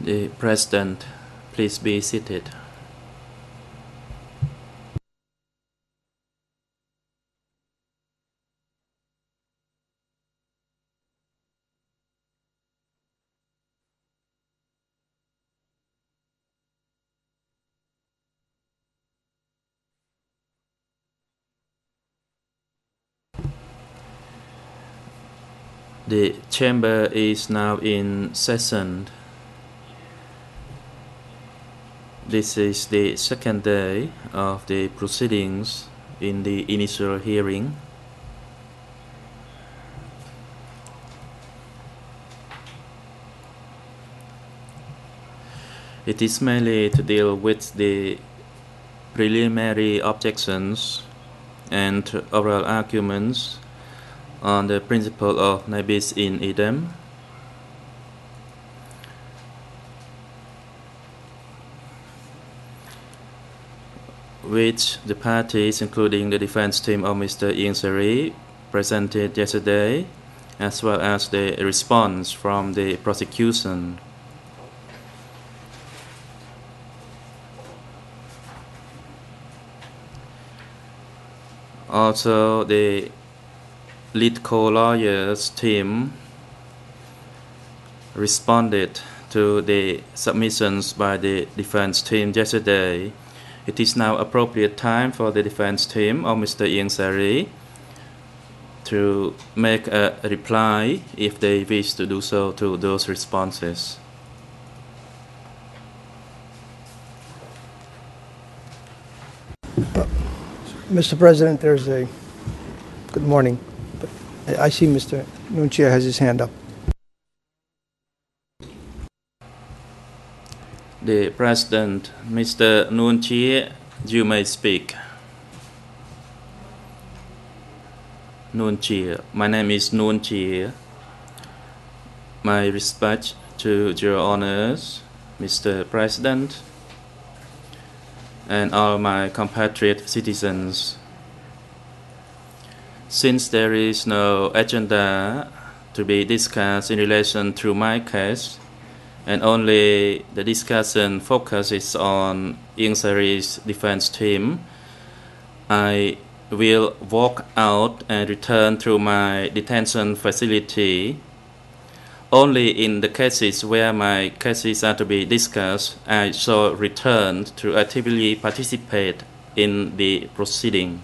The President, please be seated. The chamber is now in session. This is the second day of the proceedings in the initial hearing. It is mainly to deal with the preliminary objections and oral arguments on the principle of ne bis in idem, which the parties, including the defense team of Mr. Ieng Sary, presented yesterday, as well as the response from the prosecution. Also, the lead co-lawyers team responded to the submissions by the defense team yesterday. It is now appropriate time for the defense team of Mr. Ieng Sary to make a reply if they wish to do so to those responses. Mr. President, there's a good morning. I see Mr. Nunchia has his hand up. The President, Mr. Nunchia, you may speak. Nunchia, my name is Nunchia. My respect to your honors, Mr. President, and all my compatriot citizens. Since there is no agenda to be discussed in relation to my case, and only the discussion focuses on Ieng Sary's defense team, I will walk out and return to my detention facility. Only in the cases where my cases are to be discussed, I shall return to actively participate in the proceeding.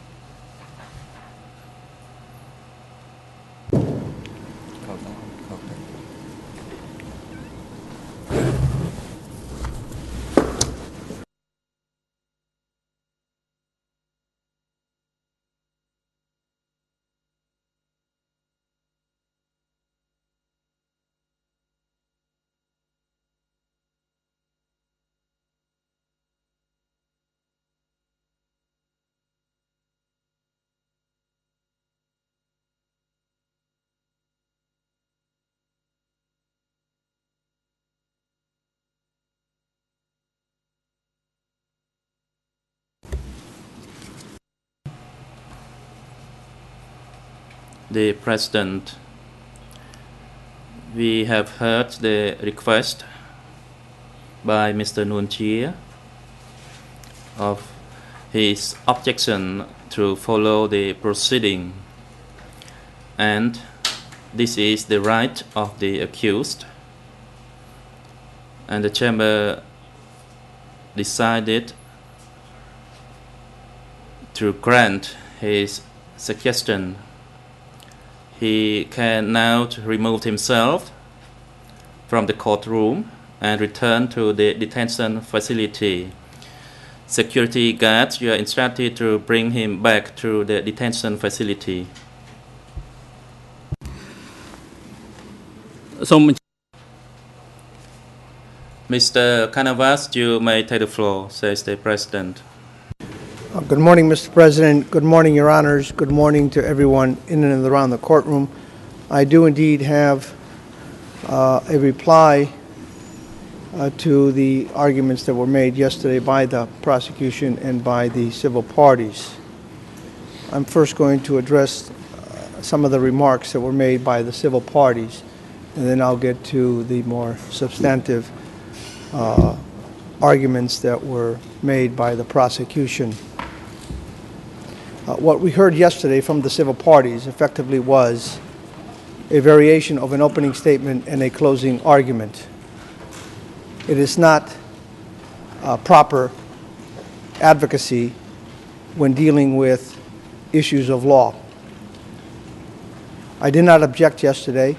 The President, we have heard the request by Mr. Nunchia of his objection to follow the proceeding, and this is the right of the accused, and the chamber decided to grant his suggestion. He can now remove himself from the courtroom and return to the detention facility. Security guards, you are instructed to bring him back to the detention facility. Mr. Canavas, you may take the floor, says the President. Good morning, Mr. President. Good morning, Your Honors. Good morning to everyone in and around the courtroom. I do indeed have a reply to the arguments that were made yesterday by the prosecution and by the civil parties. I'm first going to address some of the remarks that were made by the civil parties, and then I'll get to the more substantive arguments that were made by the prosecution. What we heard yesterday from the civil parties effectively was a variation of an opening statement and a closing argument. It is not proper advocacy when dealing with issues of law. I did not object yesterday.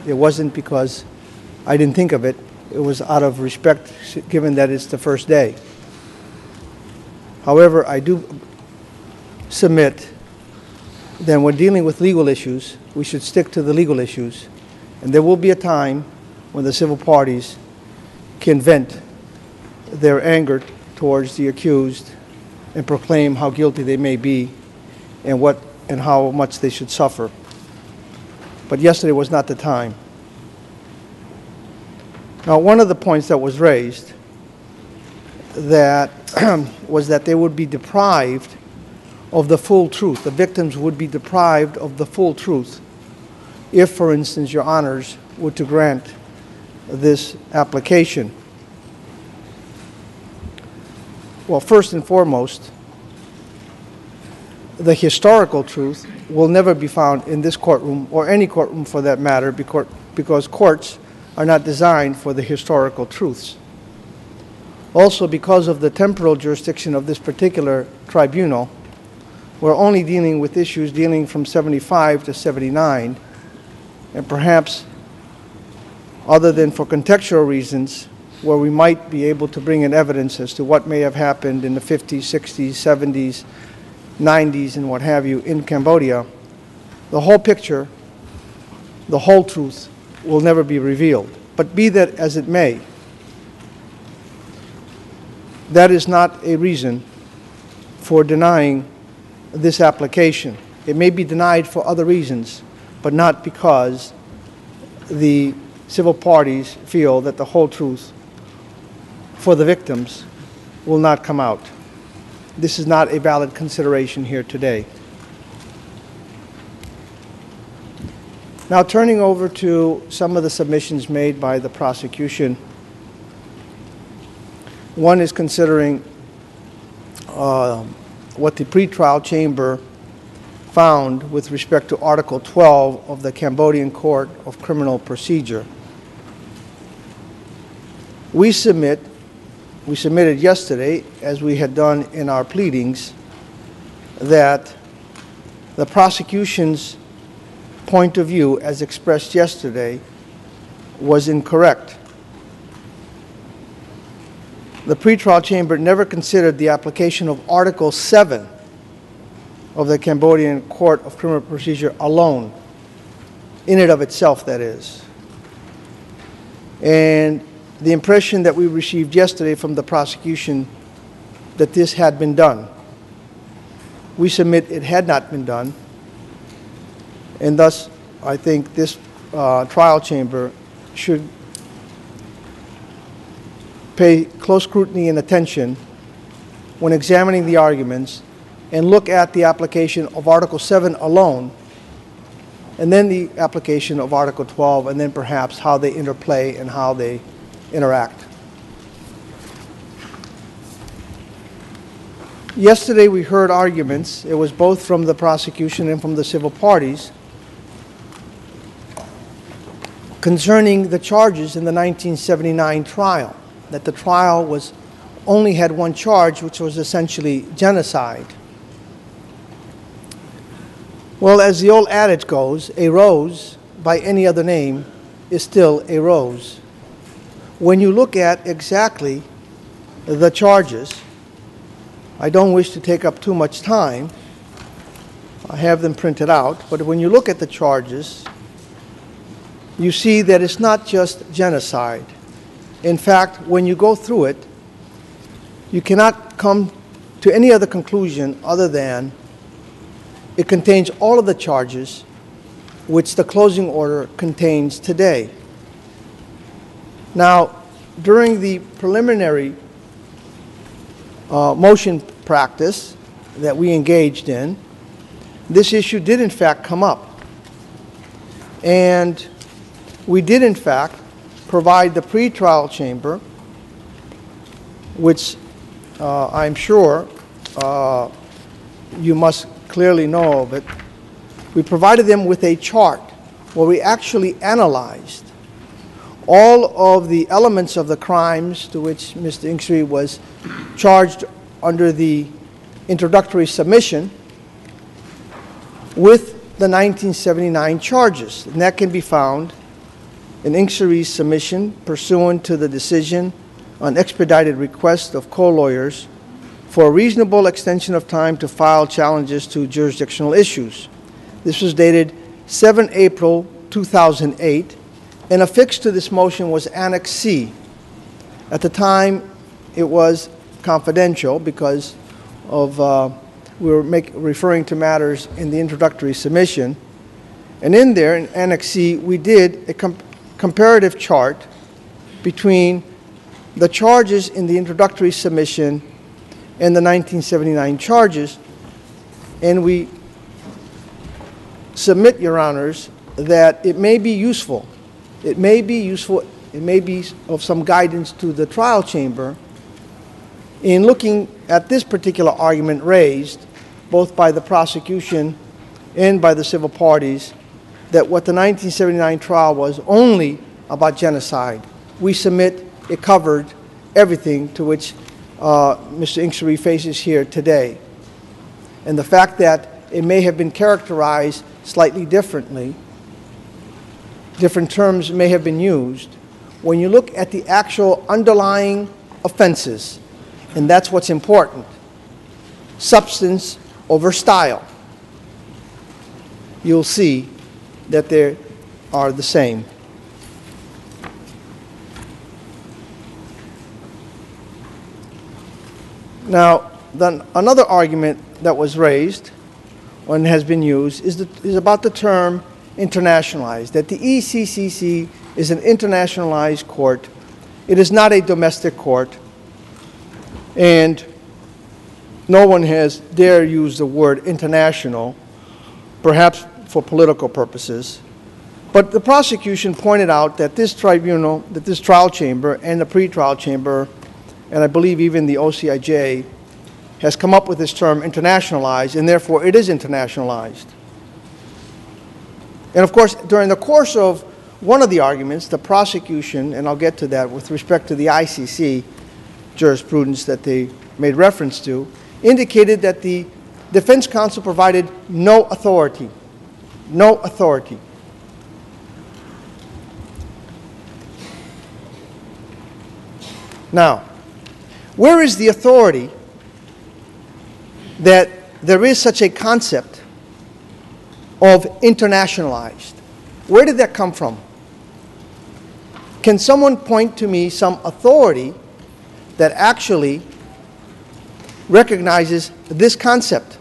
It wasn't because I didn't think of it. It was out of respect, given that it's the first day. However, I do submit that when dealing with legal issues, we should stick to the legal issues. And there will be a time when the civil parties can vent their anger towards the accused and proclaim how guilty they may be and how much they should suffer. But yesterday was not the time. Now, one of the points that was raised that was that they would be deprived of the full truth. The victims would be deprived of the full truth if, for instance, Your Honors were to grant this application. Well, first and foremost, the historical truth will never be found in this courtroom, or any courtroom for that matter, because courts are not designed for the historical truths. Also, because of the temporal jurisdiction of this particular tribunal, we're only dealing with issues dealing from 75 to 79, and perhaps, other than for contextual reasons, where we might be able to bring in evidence as to what may have happened in the 50s, 60s, 70s, 90s, and what have you in Cambodia, the whole picture, the whole truth will never be revealed. But be that as it may, that is not a reason for denying this application. It may be denied for other reasons, but not because the civil parties feel that the whole truth for the victims will not come out. This is not a valid consideration here today. Now, turning over to some of the submissions made by the prosecution, one is considering what the pretrial chamber found with respect to Article 12 of the Cambodian Court of Criminal Procedure. We submitted yesterday, as we had done in our pleadings, that the prosecution's point of view, as expressed yesterday, was incorrect. The pretrial chamber never considered the application of Article 7 of the Cambodian Court of Criminal Procedure alone, in and of itself, that is. And the impression that we received yesterday from the prosecution that this had been done. We submit it had not been done, and thus I think this trial chamber should pay close scrutiny and attention when examining the arguments and look at the application of Article 7 alone, and then the application of Article 12, and then perhaps how they interplay and how they interact. Yesterday we heard arguments, it was both from the prosecution and from the civil parties, concerning the charges in the 1979 trial, that the trial only had one charge, which was essentially genocide. Well, as the old adage goes, a rose by any other name is still a rose. When you look at exactly the charges, I don't wish to take up too much time. I have them printed out, but when you look at the charges, you see that it's not just genocide. In fact, when you go through it, you cannot come to any other conclusion other than it contains all of the charges which the closing order contains today. Now, during the preliminary motion practice that we engaged in, this issue did in fact come up. And we did in fact provide the pretrial chamber which I'm sure you must clearly know of it. We provided them with a chart where we actually analyzed all of the elements of the crimes to which Mr. Inksery was charged under the introductory submission with the 1979 charges. And that can be found in Inksery's submission pursuant to the decision on expedited request of co-lawyers for a reasonable extension of time to file challenges to jurisdictional issues. This was dated 7 April 2008, and affixed to this motion was Annex C. At the time, it was confidential because of we were referring to matters in the introductory submission. And in there, in Annex C, we did a comparative chart between the charges in the introductory submission and the 1979 charges, and we submit, Your Honors, that it may be useful. It may be of some guidance to the trial chamber in looking at this particular argument raised both by the prosecution and by the civil parties, that what the 1979 trial was only about genocide. We submit it covered everything to which Mr. Inksery faces here today. And the fact that it may have been characterized slightly differently, different terms may have been used, when you look at the actual underlying offenses, and that's what's important, substance over style, you'll see that they are the same. Now, then another argument that was raised and has been used is about the term internationalized, that the ECCC is an internationalized court. It is not a domestic court, and no one has dared use the word international, perhaps for political purposes. But the prosecution pointed out that this tribunal, that this trial chamber and the pretrial chamber, and I believe even the OCIJ, has come up with this term internationalized, and therefore it is internationalized. And of course, during the course of one of the arguments, the prosecution, and I'll get to that with respect to the ICC jurisprudence that they made reference to, indicated that the defense counsel provided no authority. No authority. Now, where is the authority that there is such a concept of internationalized? Where did that come from? Can someone point to me some authority that actually recognizes this concept?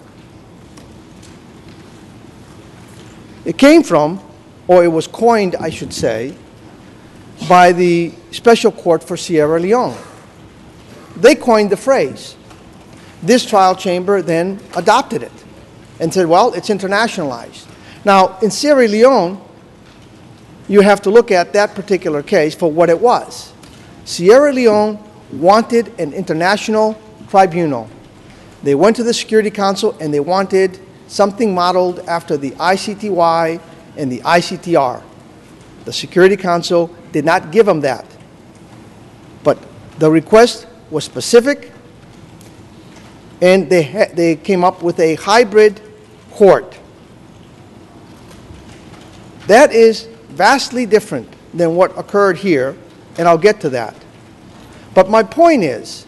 It came from, or it was coined, I should say, by the Special Court for Sierra Leone. They coined the phrase. This trial chamber then adopted it and said, well, it's internationalized. Now, in Sierra Leone, you have to look at that particular case for what it was. Sierra Leone wanted an international tribunal. They went to the Security Council and they wanted something modeled after the ICTY and the ICTR. The Security Council did not give them that. But the request was specific, and they came up with a hybrid court. That is vastly different than what occurred here, and I'll get to that. But my point is,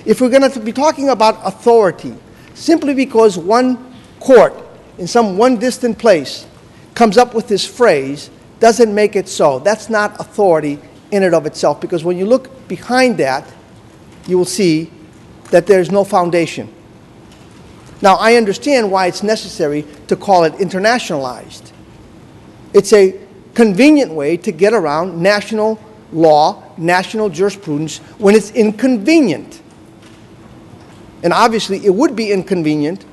if we're going to be talking about authority, simply because one court in some one distant place comes up with this phrase doesn't make it so. That's not authority in and of itself, because when you look behind that, you will see that there's no foundation. Now, I understand why it's necessary to call it internationalized. It's a convenient way to get around national law, national jurisprudence, when it's inconvenient. And obviously, it would be inconvenient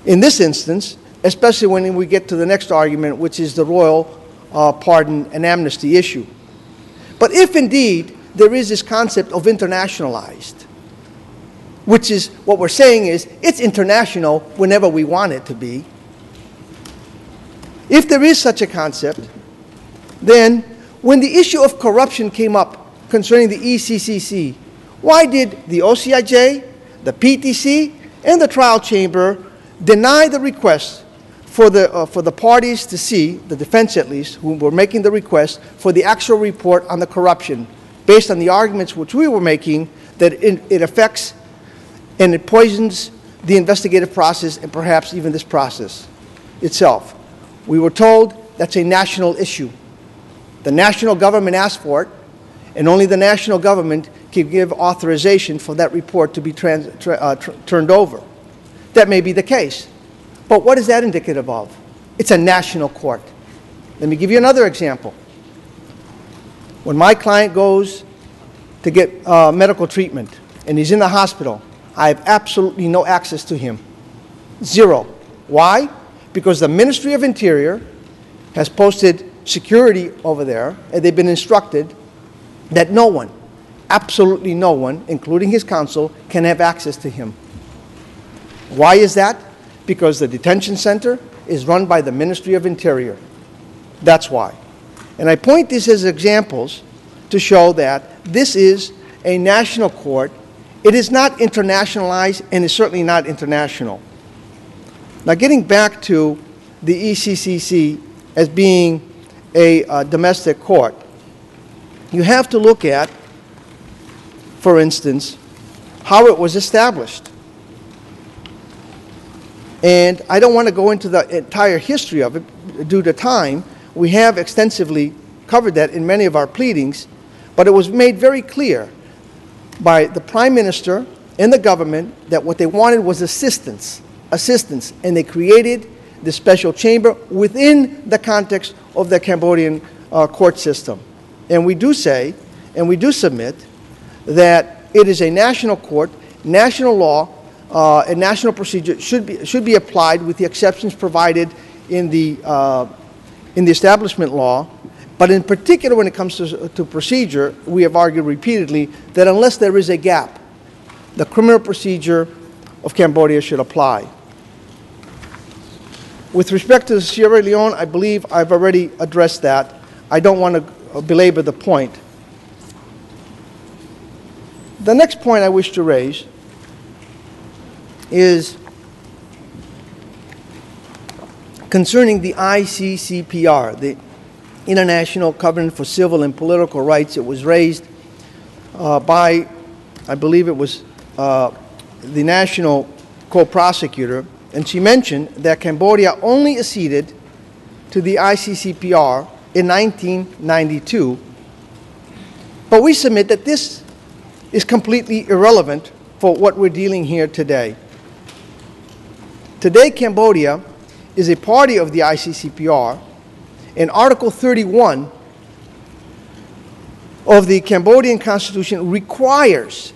in this instance, especially when we get to the next argument, which is the royal pardon and amnesty issue. But if indeed there is this concept of internationalized, which is what we're saying is it's international whenever we want it to be. If there is such a concept, then when the issue of corruption came up concerning the ECCC, why did the OCIJ, the PTC, and the trial chamber deny the request for the parties to see, the defense at least, who were making the request for the actual report on the corruption, based on the arguments which we were making that it affects and it poisons the investigative process and perhaps even this process itself? We were told that's a national issue. The national government asked for it, and only the national government can give authorization for that report to be turned over. That may be the case. But what is that indicative of? It's a national court. Let me give you another example. When my client goes to get medical treatment and he's in the hospital, I have absolutely no access to him. Zero. Why? Because the Ministry of Interior has posted security over there, and they've been instructed that no one, absolutely no one, including his counsel, can have access to him. Why is that? Because the detention center is run by the Ministry of Interior. That's why. And I point these as examples to show that this is a national court. It is not internationalized, and is certainly not international. Now, getting back to the ECCC as being a domestic court, you have to look at, for instance, how it was established. And I don't want to go into the entire history of it due to time. We have extensively covered that in many of our pleadings, but it was made very clear by the Prime Minister and the government that what they wanted was assistance, and they created the special chamber within the context of the Cambodian court system. And we do say, and we do submit, that it is a national court, national law, and national procedure should be applied with the exceptions provided in the establishment law. But in particular, when it comes to procedure, we have argued repeatedly that unless there is a gap, the criminal procedure of Cambodia should apply. With respect to Sierra Leone, I believe I've already addressed that. I don't want to belabor the point. The next point I wish to raise is concerning the ICCPR, the International Covenant for Civil and Political Rights. It was raised by, I believe it was the national co-prosecutor, and she mentioned that Cambodia only acceded to the ICCPR in 1992. But we submit that this is completely irrelevant for what we're dealing here today. Today, Cambodia is a party of the ICCPR, and Article 31 of the Cambodian Constitution requires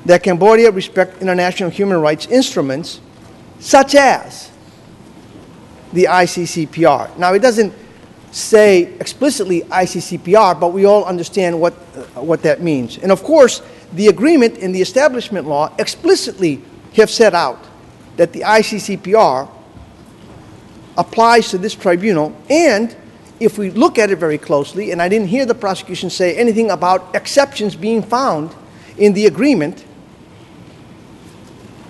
that Cambodia respect international human rights instruments such as the ICCPR. Now, it doesn't say explicitly ICCPR, but we all understand what that means. And of course, the agreement in the establishment law explicitly have set out that the ICCPR applies to this tribunal, and if we look at it very closely, and I didn't hear the prosecution say anything about exceptions being found in the agreement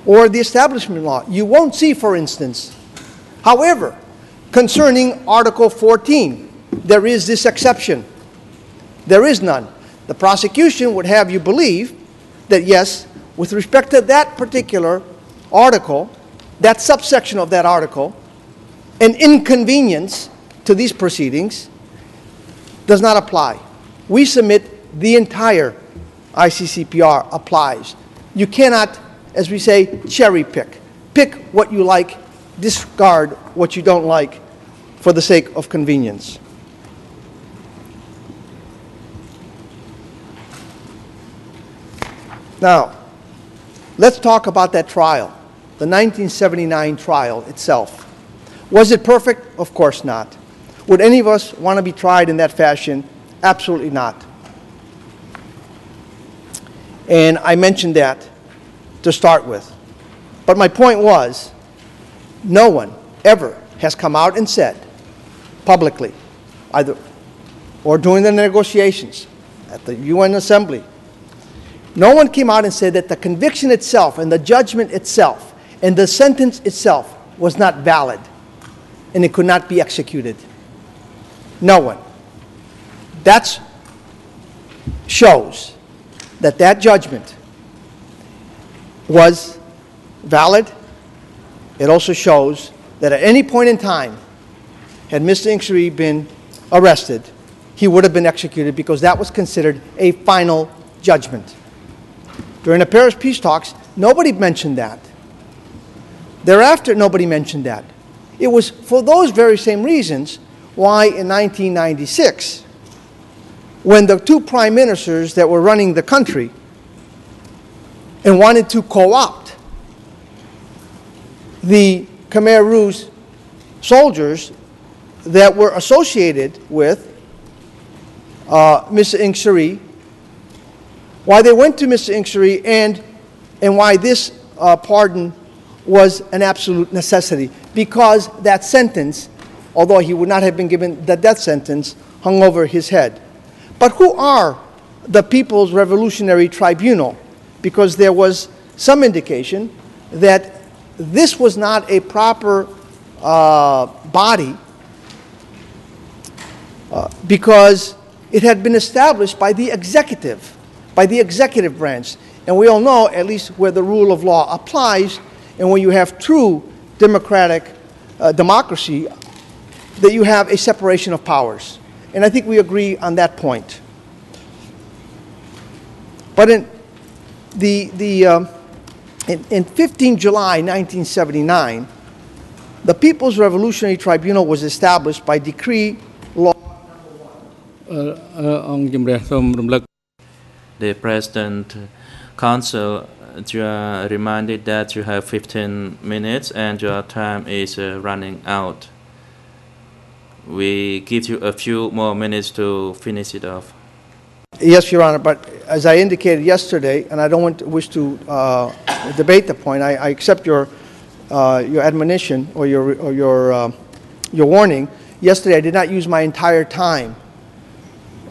or the establishment law. You won't see, for instance, however, concerning Article 14, there is this exception. There is none. The prosecution would have you believe that, yes, with respect to that particular article, that subsection of that article, an inconvenience to these proceedings does not apply. We submit the entire ICCPR applies. You cannot, as we say, cherry pick. Pick what you like, discard what you don't like for the sake of convenience. Now, let's talk about that trial, the 1979 trial itself. Was it perfect? Of course not. Would any of us want to be tried in that fashion Absolutely not. And I mentioned that to start with. But my point was, no one ever has come out and said publicly, either or during the negotiations at the UN Assembly, no one came out and said that the conviction itself and the judgment itself and the sentence itself was not valid and it could not be executed. No one. That shows that that judgment was valid. It also shows that at any point in time, had Mr. Inkshiri been arrested, he would have been executed because that was considered a final judgment. During the Paris peace talks, nobody mentioned that. Thereafter, nobody mentioned that. It was for those very same reasons why in 1996, when the two prime ministers that were running the country and wanted to co-opt the Khmer Rouge soldiers that were associated with Mr. Inkshiri, why they went to Mr. Inkshiri and why this pardon was an absolute necessity. Because that sentence, although he would not have been given the death sentence, hung over his head. But who are the People's Revolutionary Tribunal? Because there was some indication that this was not a proper body because it had been established by the executive branch. And we all know, at least where the rule of law applies, and when you have true democratic democracy, that you have a separation of powers. And I think we agree on that point. But in 15 July 1979, the People's Revolutionary Tribunal was established by decree law number 1. The President Council reminded that you have 15 minutes and your time is running out. We give you a few more minutes to finish it off. Yes, Your Honor, but as I indicated yesterday, and I don't wish to debate the point, I accept your admonition or your warning. Yesterday, I did not use my entire time,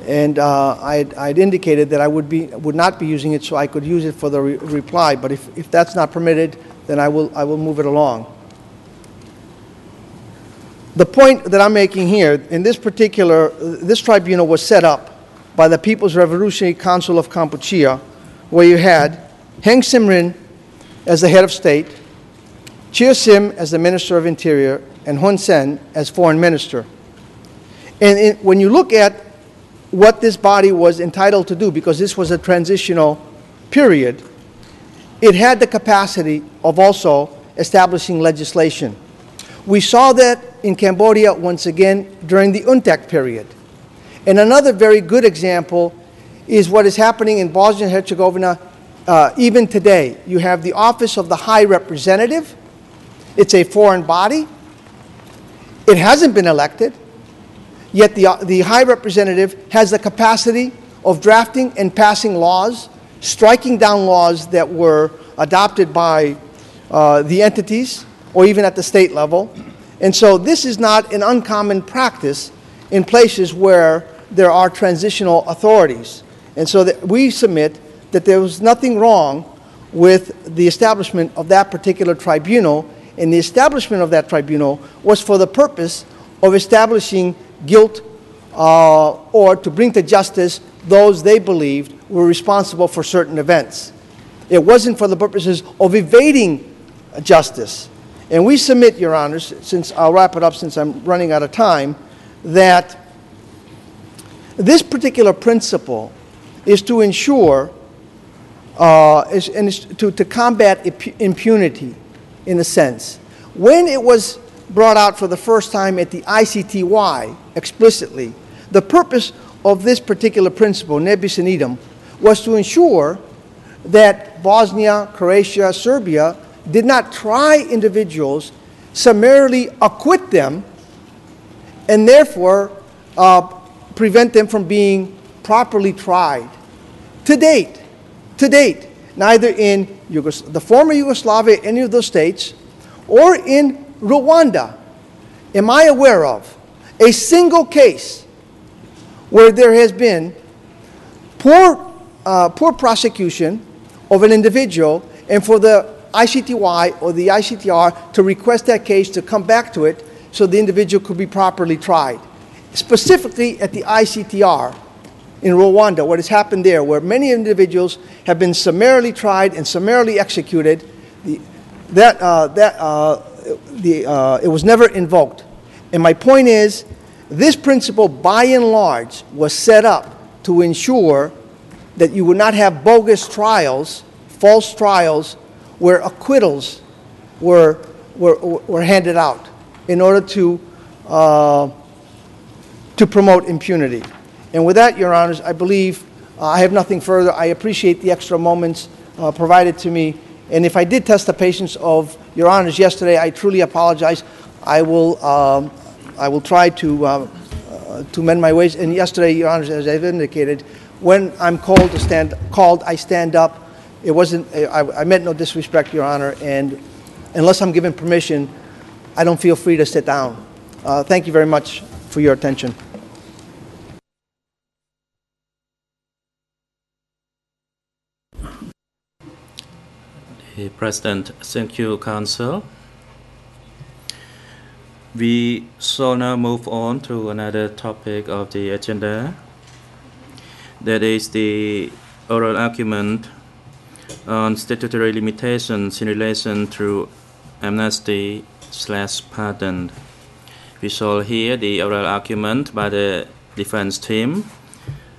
and I'd indicated that I would not be using it so I could use it for the reply. But if that's not permitted, then I will move it along. The point that I'm making here, in this tribunal was set up by the People's Revolutionary Council of Kampuchea, where you had Heng Samrin as the head of state, Chea Sim as the Minister of Interior, and Hun Sen as Foreign Minister. And when you look at what this body was entitled to do, because this was a transitional period, it had the capacity of also establishing legislation. We saw that in Cambodia once again during the UNTAC period. And another very good example is what is happening in Bosnia and Herzegovina even today. You have the Office of the High Representative. It's a foreign body. It hasn't been elected, yet the High Representative has the capacity of drafting and passing laws, striking down laws that were adopted by the entities or even at the state level. And so this is not an uncommon practice in places where there are transitional authorities. And so that we submit that there was nothing wrong with the establishment of that particular tribunal, and the establishment of that tribunal was for the purpose of establishing guilt or to bring to justice those they believed were responsible for certain events. It wasn't for the purposes of evading justice. And we submit, Your Honors, since I'll wrap it up since I'm running out of time, that this particular principle is to ensure, to combat impunity in a sense. When it was brought out for the first time at the ICTY explicitly, the purpose of this particular principle, ne bis in idem, was to ensure that Bosnia, Croatia, Serbia did not try individuals, summarily acquit them, and therefore prevent them from being properly tried. To date, neither in the former Yugoslavia, any of those states, or in Rwanda, am I aware of a single case where there has been poor prosecution of an individual, and for the ICTY or the ICTR to request that case to come back to it so the individual could be properly tried. Specifically at the ICTR in Rwanda, what has happened there, where many individuals have been summarily tried and summarily executed, it was never invoked. And my point is, this principle, by and large, was set up to ensure that you would not have bogus trials, false trials, where acquittals were handed out in order to promote impunity. And with that, Your Honors, I believe I have nothing further. I appreciate the extra moments provided to me. And if I did test the patience of Your Honors yesterday, I truly apologize. I will try to mend my ways. And yesterday, Your Honors, as I've indicated, when I'm called, I stand up. It wasn't, I meant no disrespect, Your Honor, and unless I'm given permission, I don't feel free to sit down. Thank you very much for your attention. The President, thank you, Counsel. We shall now move on to another topic of the agenda. That is the oral argument on statutory limitations in relation to amnesty/pardon. We shall hear the oral argument by the defense team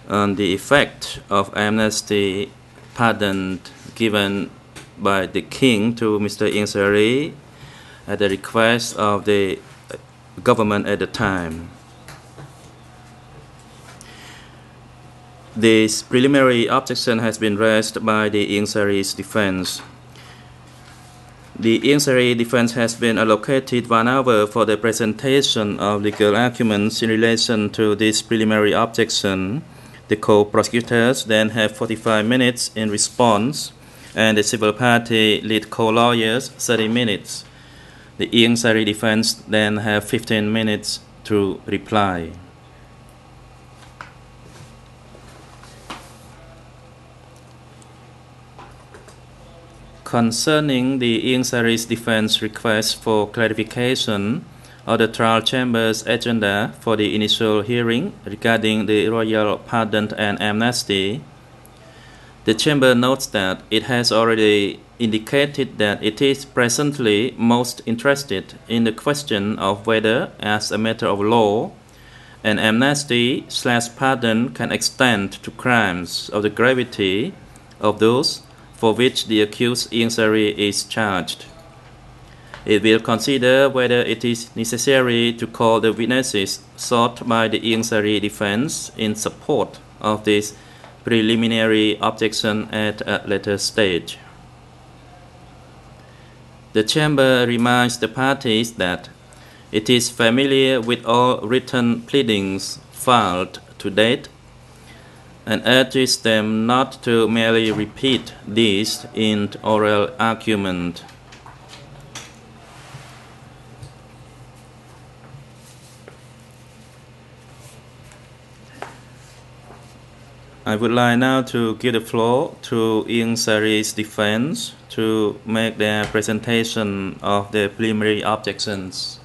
on the effect of amnesty pardon given by the King to Mr. Ieng Sary at the request of the government at the time. This preliminary objection has been raised by the Ieng Sary's defense. The Ieng Sary defense has been allocated 1 hour for the presentation of legal arguments in relation to this preliminary objection. The co-prosecutors then have 45 minutes in response, and the civil party lead co-lawyers 30 minutes. The Ieng Sary defense then have 15 minutes to reply. Concerning the Ieng Sary's defense request for clarification of the trial chamber's agenda for the initial hearing regarding the royal pardon and amnesty, the chamber notes that it has already indicated that it is presently most interested in the question of whether, as a matter of law, an amnesty/pardon can extend to crimes of the gravity of those for which the accused Ieng Sary is charged. It will consider whether it is necessary to call the witnesses sought by the Ieng Sary defense in support of this preliminary objection at a later stage. The chamber reminds the parties that it is familiar with all written pleadings filed to date and urges them not to merely repeat these in oral argument. I would like now to give the floor to Ieng Sary's defense to make their presentation of the preliminary objections.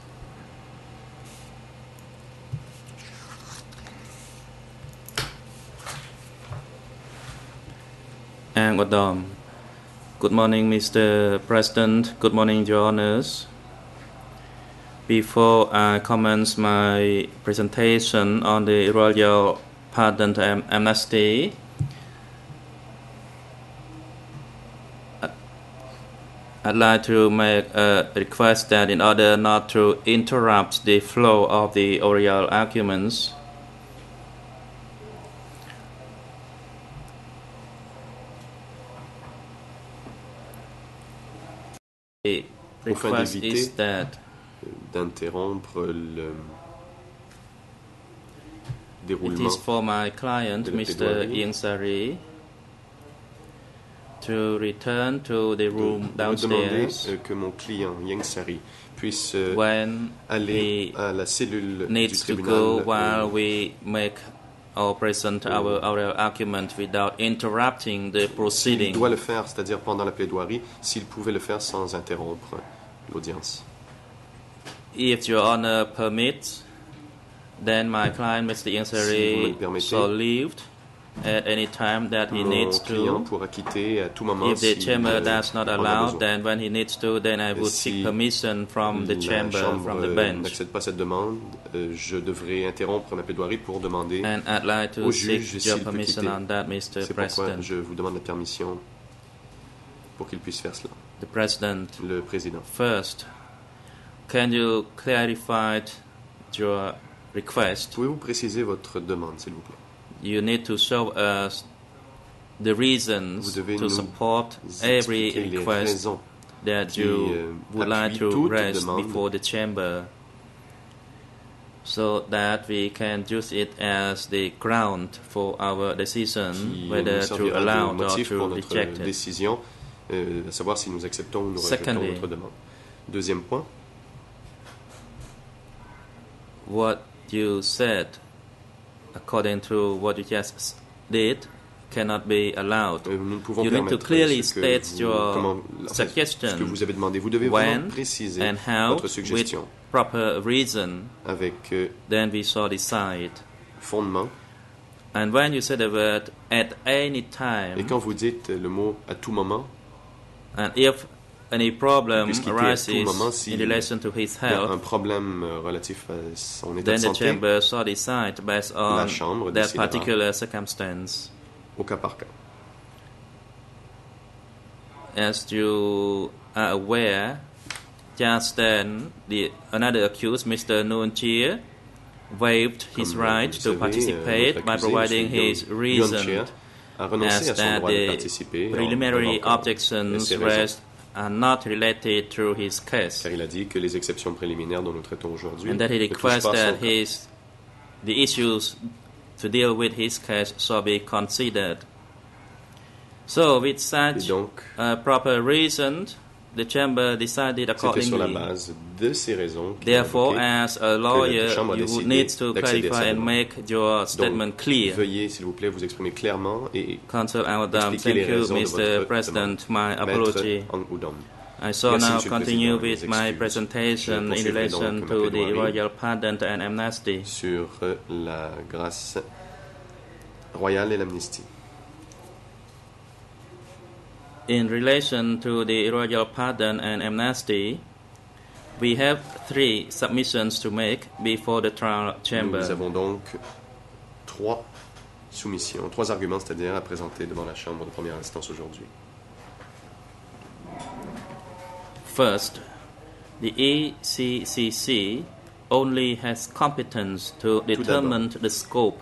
Good morning, Mr. President. Good morning, Your Honors. Before I commence my presentation on the royal pardon and amnesty, I'd like to make a request that in order not to interrupt the flow of the oral arguments, the request is that d'interrompre déroulement is for my client, de la Mr. plaidoirie. Ieng Sari, to return to the room de me demander downstairs que mon client Yang Sari puisse when aller he à la cellule du needs to go tribunal while we make or present our oral argument without interrupting the s'il proceeding. doit le faire, c'est-à-dire pendant la plaidoirie, s'il pouvait le faire sans interrompre l'audience. If Your Honor permits, then my client, Mr. Ieng Si vous me Sari, le permettez, shall leave at any time that he mon needs client to. pourra quitter à tout moment If the s'il chamber does not en a allow, besoin. then when he needs to, then I would Si seek permission from the la chamber, chambre from the bench. n'accepte pas cette demande, je devrais interrompre ma plaidoirie pour demander And I'd like to au juge seek your s'il peut permission quitter. on that, Mr. C'est pourquoi President. je vous demande la permission pour qu'il puisse faire cela. The President, Le président. first, can you clarify your request? Pouvez-vous préciser votre demande, s'il vous plaît? You need to show us the Vous reasons devez to nous support every expliquer les request raisons that qui you would like appuient to toute raise demande before the chamber, so that we can use it as the ground for our decision qui whether nous to servira allow de or motif to pour notre reject it. décision, à savoir si nous acceptons ou nous rejetons Secondly, votre demande. Deuxième point, What you said, according to what you just did, cannot be allowed. nous ne pouvons You need to permettre clearly ce que state vous, your ce que suggestion vous avez demandé. Vous devez when vraiment préciser and how, votre with suggestion proper reason, avec then we shall decide. fondement. And when you say the word at any Et time, quand vous dites le mot à tout moment, and if any problem puisse quitter à tout arises moment si in relation to his il y a un health, problème relatif à son état then de the santé, chamber shall decide based on chambre that décidera. particular circumstance. au cas par cas. As you are aware, just then another accused, Mr. Noon Chia, waived his Comme right vous to savez, participate notre by accusé, providing M. his Yoon reason, Chia, a renoncé as à son that droit de the participer en preliminary invoquant objections ses raisons. raised are not related to his case, Car il a dit que les exceptions préliminaires dont nous traitons aujourd'hui and that he ne touchent requests pas that son cas. the issues to deal with his case shall be considered. So, with Et such donc, proper reason, the chamber decided c'était sur la accordingly. base de ces raisons qu'il a Therefore, invoquées as a lawyer, chambre a you would décidé need to d'accéder à clarify sa and demande. make your statement Donc, clear. veuillez, s'il vous plaît, vous exprimer clairement et Counsel Awadam, expliquer les thank you, raisons de Mr. votre President. demande. My apology. Maître Ang Udom. I shall Merci, now Monsieur le continue Président, with mes my excuses. presentation Je in poursuivrai relation donc ma to the plaidoirie royal pardon and amnesty. sur la grâce royale et l'amnistie. In relation to the royal pardon and amnesty, we have 3 submissions to make before the trial chamber. Nous avons donc 3 soumissions, 3 arguments, c'est-à-dire à présenter devant la Chambre de première instance aujourd'hui. First, the ECCC only has competence to determine the scope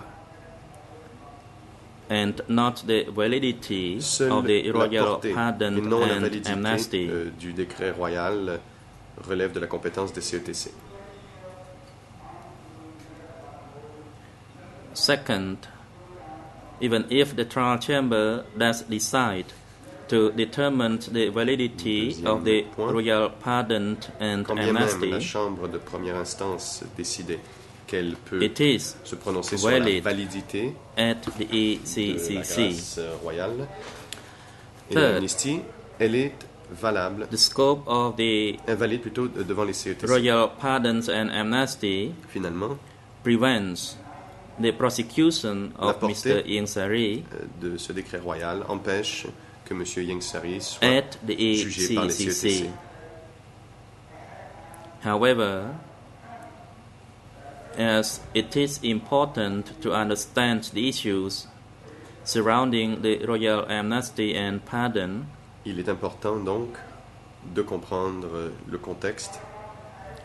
and not the validity Seule of the la royal portée pardon et non la and validité amnesty. Du décret royal relève de la compétence des CETC. Second, even if the trial chamber does decide to determine the validity of the point. royal pardon and Quand bien même amnesty, la Chambre de première instance décidait qu'elle peut it is se prononcer sur la valid validité at the de la ECCC. grâce royale et de Third, l'amnistie, elle est valable, the scope of the invalide plutôt devant les CETC. royal pardons and amnesty Finalement, prevents the prosecution La of portée Mr. Ieng Sari de ce décret royal empêche que M. Yang Sari soit at the jugé par les CETC. ECCC. However, as it is important to understand the issues surrounding the royal amnesty and pardon, Il est important donc de comprendre le contexte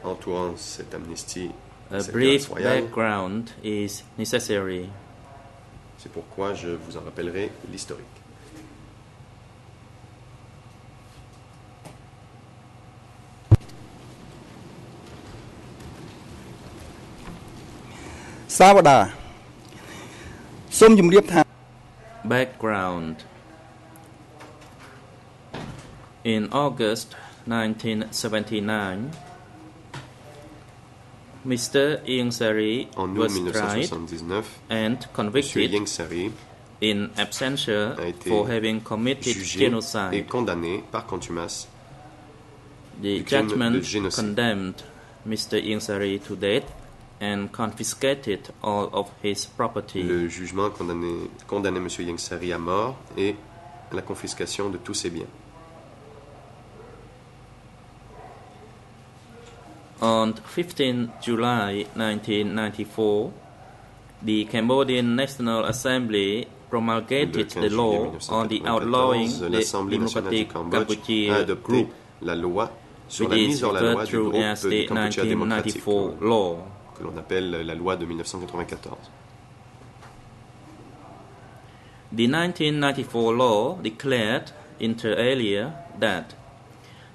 entourant cette amnistie, a cette brief grâce royale. background is necessary. C'est pourquoi je vous en rappellerai l'historique. សូមជម្រាបថា Background. In August 1979, Mr. Ieng Sary En août was tried 1979, and M. convicted Ieng Sary in absentia a été for having committed jugé et genocide. condamné par contumace The du crime de judgment génocide. condemned Mr. Ieng Sary to death and confiscated all of his property. Le jugement condamnait M. Ieng Sary à mort et la confiscation de tous ses biens. On 15 July 1994, the Cambodian National Assembly promulgated Le the 15 law juillet on the outlawing 1994, the l'Assemblée nationale du Democratic Cambodge a Kampuchea adopté Group, la loi sur which la is mise hors la loi referred du to groupe as du the Kampuchea démocratique, 1994 law. que l'on appelle la loi de 1994. The 1994 law declared inter alia that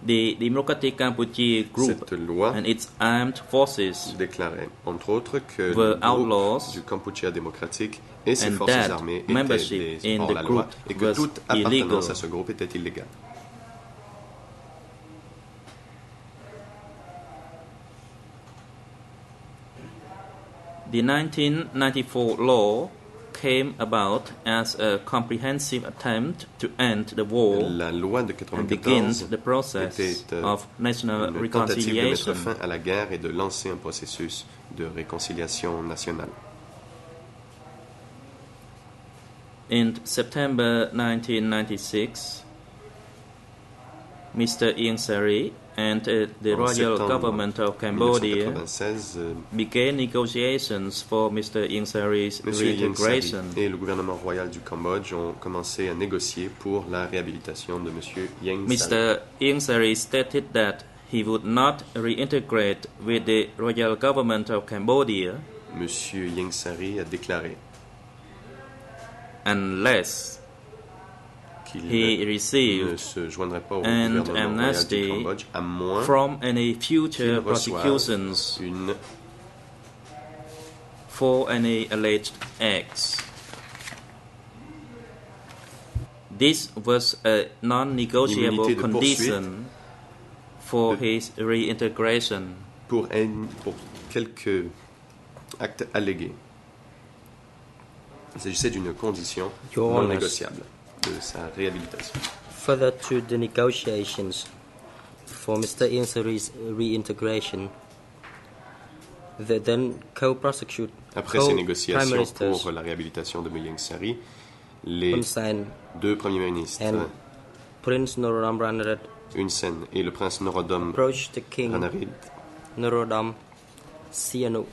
the Democratic Kampuchea Group Cette loi and its armed forces déclarait, entre autres, que were le outlaws groupe du Kampuchea démocratique et ses and forces that armées membership étaient in hors the la loi group et que was toute appartenance illegal. à ce groupe était illégale. The 1994 law came about as a comprehensive attempt to end the war La loi de and begin 94 the process était of national une tentative de mettre reconciliation. fin à la guerre et de lancer un processus de réconciliation nationale. In September 1996, Mr. Ieng Sary and the En royal septembre government of Cambodia 1996, began negotiations for Mr. Ieng Sary's M. Ieng Sary reintegration. et le gouvernement royal du Cambodge ont commencé à négocier pour la réhabilitation de M. Ieng Sary. Mr. Ieng Sary stated that he would not reintegrate with the royal government of Cambodia M. Ieng Sary a déclaré unless qu'il he ne received se joindrait pas au an gouvernement royal du amnesty Cambodge à moins from any future qu'il reçoive prosecutions une for any alleged acts. This was a non-negotiable Immunité de condition for his reintegration. pour quelques actes allégués. Il s'agissait d'une condition Your non Honours. négociable de sa réhabilitation. Further to the negotiations for Mr. Ieng Sary's reintegration, the then co-prosecute Après ces Prime négociations Ministers pour la réhabilitation de M. Ieng Sary, les Hun Sen deux premiers ministres, and Prince Norodom Ranariddh Hun Sen et le prince Norodom approached the King Ranariddh, Norodom Sihanouk,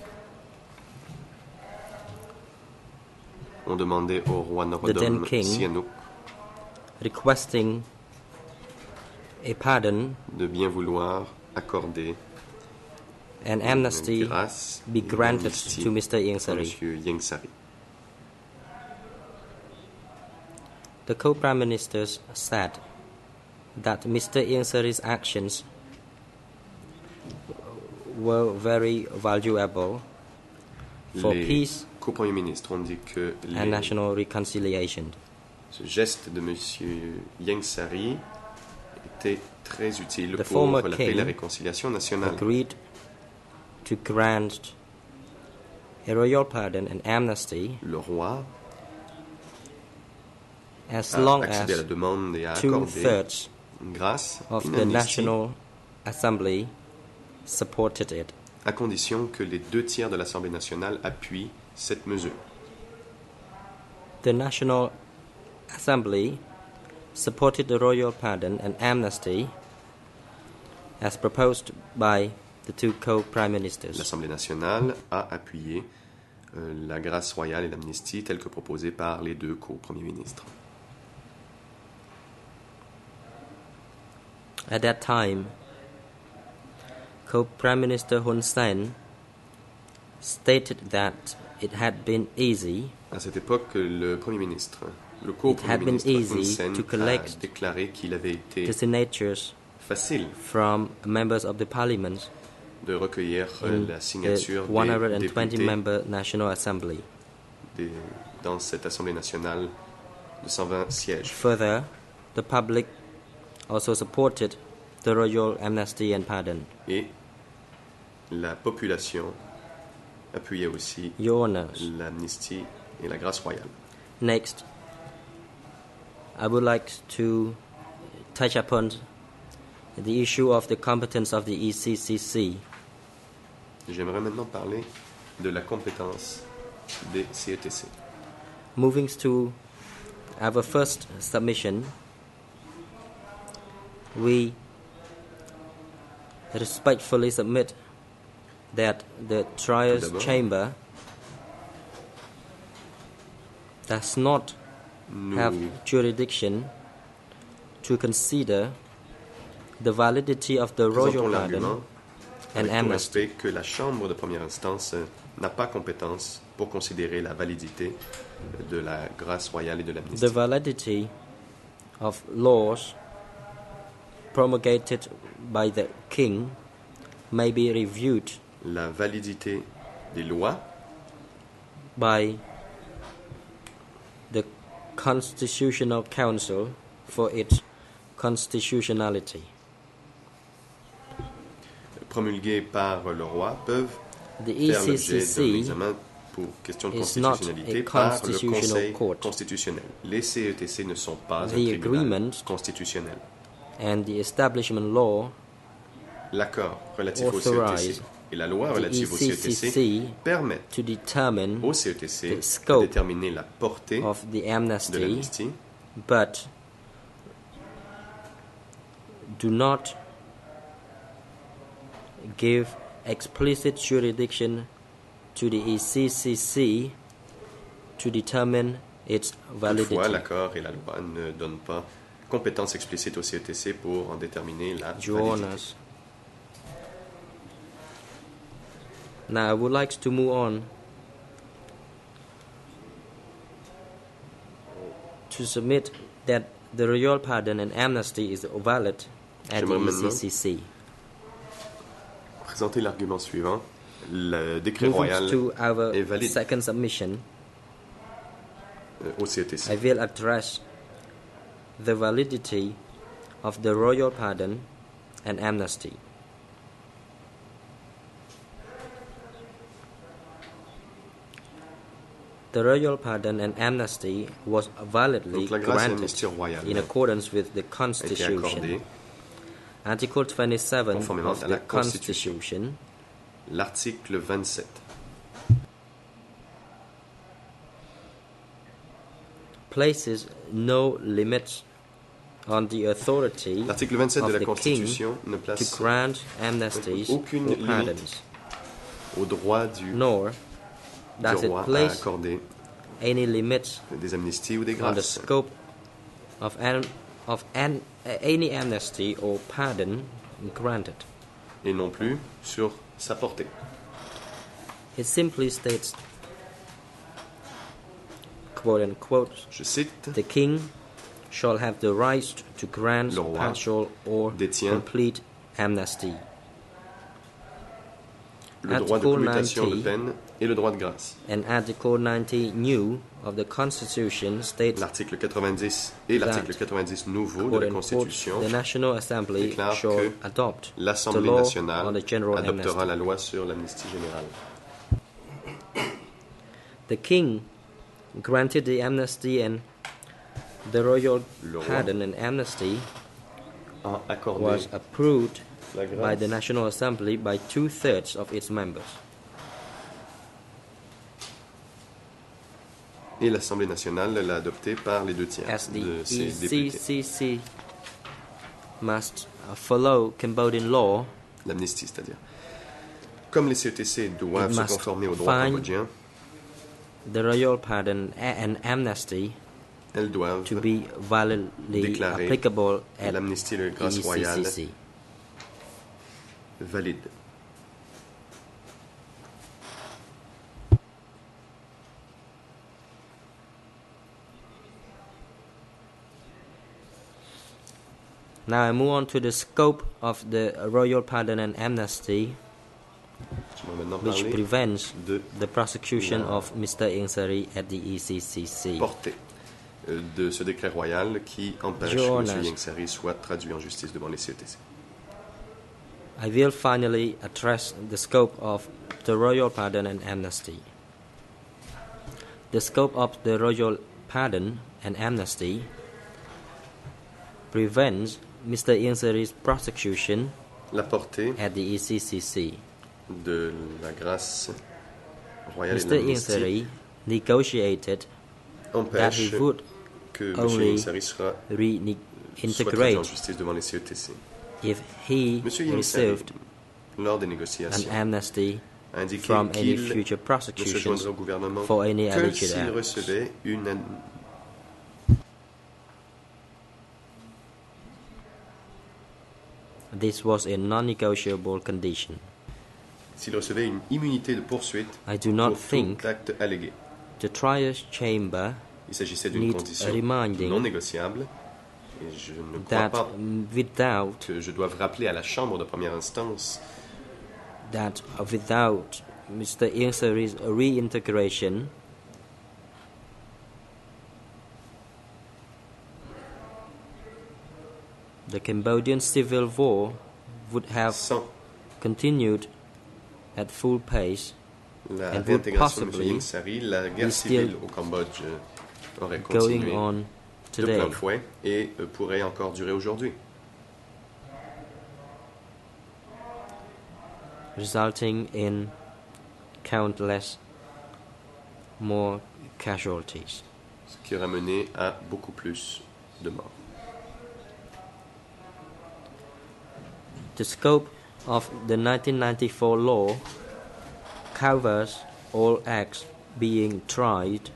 ont demandé au roi then Norodom king, Sihanouk requesting a pardon de bien vouloir accorder and une amnesty grâce, be une granted amnistie to Mr. Ieng à Sary. M. Ieng Sary. The co-prime ministers said that Mr. Ieng Sary's actions were very valuable for Les peace co-premiers ministres ont dit que and national reconciliation. ce geste de M. Ieng Sary était très utile The pour former la paix et la king réconciliation nationale. Agreed to grant a royal pardon and amnesty Le roi as a long accédé à la as demande et a accordé 2/3 une grâce, of une the amnistie, National Assembly supported it. à condition que les 2/3 de l'Assemblée nationale appuient cette mesure. The National Assembly supported the royal pardon and amnesty as proposed by the two co-prime ministers. L'Assemblée nationale a appuyé la grâce royale et l'amnistie telle que proposée par les deux co-premiers ministres. At that time, co-prime minister Hun Sen stated that it had been easy À cette époque, le Premier ministre, le It co-Premier had been ministre Hun easy Sen to a collect déclaré qu'il avait été the signatures facile from members of the parliament de recueillir in la the signature des 120 députés member National Assembly. des dans cette Assemblée nationale de 120 sièges. Further, the public also supported the royal amnesty and pardon. Et la population appuyait aussi Your Honors. l'amnistie et la grâce royale. Next, I would like to touch upon the issue of the competence of the ECCC. J'aimerais maintenant parler de la compétence des CETC. Moving to our first submission, we respectfully submit that the trial Tout d'abord, chamber does not have Nous jurisdiction to consider the validity of the royal présentons pardon l'argument and avec tout amnesty. respect que la Chambre de première instance n'a pas compétence pour considérer la validité de la grâce royale et de The l'amnistie. validity of laws promulgated by the king may be reviewed La validité des lois by the Constitutional Council for its constitutionality. promulguées par le roi peuvent The faire l'objet d'un ECCC examen pour question de is not constitutionnalité a par le constitutional Conseil court. constitutionnel. Les CETC ne sont pas un The tribunal agreement constitutionnel. and the establishment law L'accord relatif au authorize CETC et la loi the relative au CETC ECCC permettent to determine au CETC the de scope déterminer la portée of the de amnesty, l'amnistie, but do not give explicit jurisdiction to the ECCC to determine its validity. toutefois l'accord et la loi ne donnent pas compétence explicite au CETC pour en déterminer la Your validité. Honors. Now I would like to move on to submit that the royal pardon and amnesty is valid at the J'aimerais maintenant ECCC. Présenter l'argument suivant. Le décret Moving royal to our est valide second submission, au CETC. I will address the validity of the royal pardon and amnesty. The royal pardon and amnesty was validly Donc la grâce et granted l'amnistie royale in accordance with the a été Constitution. accordée. Article 27 Conformément of à the la Constitution. Constitution L'article 27 places no limits on the authority L'article 27 of de la the king Constitution ne to place grant amnesties aucune or limite pardons, au droit du nor does it roi à place accorder any limits des amnisties ou des on the grâces, scope of any amnesty or pardon granted. et non plus sur sa portée. It simply states, quote unquote, Je cite, the king shall have the right to grant Le roi partial or détient complete amnesty. le droit de Article commutation de 90 peine et le droit de grâce. And Article 90 new of the Constitution states, L'article 90 et l'article 90 nouveau de quote la unquote, Constitution the National Assembly déclare shall que adopt the l'Assemblée law on nationale the general adoptera amnesty. la loi sur l'amnistie générale. The king granted the amnesty and the royal Le roi pardon and amnesty A accordé was approved la by the grâce National Assembly by 2/3 of its members. et l'Assemblée nationale l'a adopté par les 2/3 As the de ses députés. ECCC must follow Cambodian law, L'amnistie, c'est-à-dire. Comme les CETC doivent It se must conformer au droit find cambodgien, the royal pardon and amnesty elles doivent to be validly déclarer applicable at l'amnistie et la grâce royale ECCC. valide. Now I move on to the scope of the royal pardon and amnesty. On va maintenant which parler prevents de the prosecution la of Mr. Ingsari at the ECCC. portée de ce décret royal qui empêche Your que M. Honours. Yengsari soit traduit en justice devant les CETC. I will finally address the scope of the royal pardon and amnesty. The scope of the royal pardon and amnesty prevents Mr. Ingsari's prosecution La portée at the ECCC. de la grâce royale et de Mr. l'amnistie Ingsari negotiated that empêche he would que M. only Yengsari soit traduit en reintegrate justice devant les CETC. if he M. Yengsari, received lors des an négociations, amnesty a indiqué from any qu'il future ne se prosecutions joindrait au gouvernement for any que alleged s'il acts. recevait This was a non-negotiable condition. une immunité de poursuite I do not pour think tout acte allégué. the trial's chamber Il s'agissait d'une needs condition reminding non négociable et je ne crois that pas without que je doive rappeler à la Chambre de première instance without Mr. Ingsari's reintegration, the Cambodian civil war would have sans continued at full pace la and would réintégration de M. possibly Yengsari, la guerre be still civile au Cambodge aurait going continué on de today. plein fouet et pourrait encore durer aujourd'hui, resulting in countless more casualties. ce qui aurait mené à beaucoup plus de morts. The scope of the 1994 law covers all acts being tried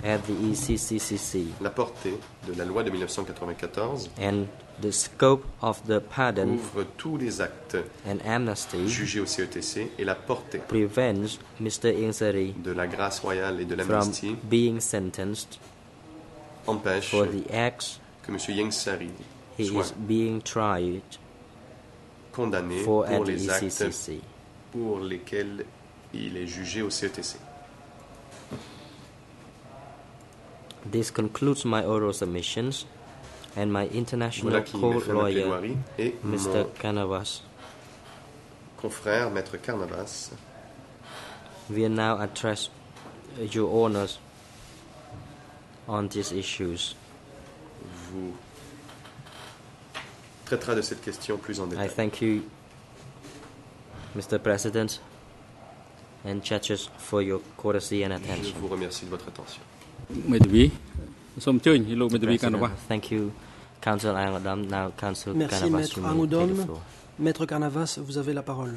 at the ECCCC, La portée de la loi de 1994 and the scope of the pardon couvre tous les actes and amnesty jugés au CETC et la portée prevents Mr. Ingsari de la grâce royale et de from l'amnistie being sentenced empêche for the acts que M. Yengsari he soit is being tried condamné for pour at the les actes ECCC. pour lesquels il est jugé au CETC. This concludes my oral submissions, and my international Voilà qui met court fin à ma lawyer, plaidoirie et Mr. mon Canavas, confrère, Maître Carnavas, will now address your honors on these issues. vous traitera de cette question plus en I détail. thank you, Mr. President and judges, for your courtesy and Je attention. vous remercie de votre attention. មេធាវីសូមអញ្ជើញលោកមេធាវីកណ្ដាវ President, thank you, Council Angodam. Now, Council Merci, Canavas, Maître you may take the Angodam. floor. Maître Carnavas, vous avez la parole.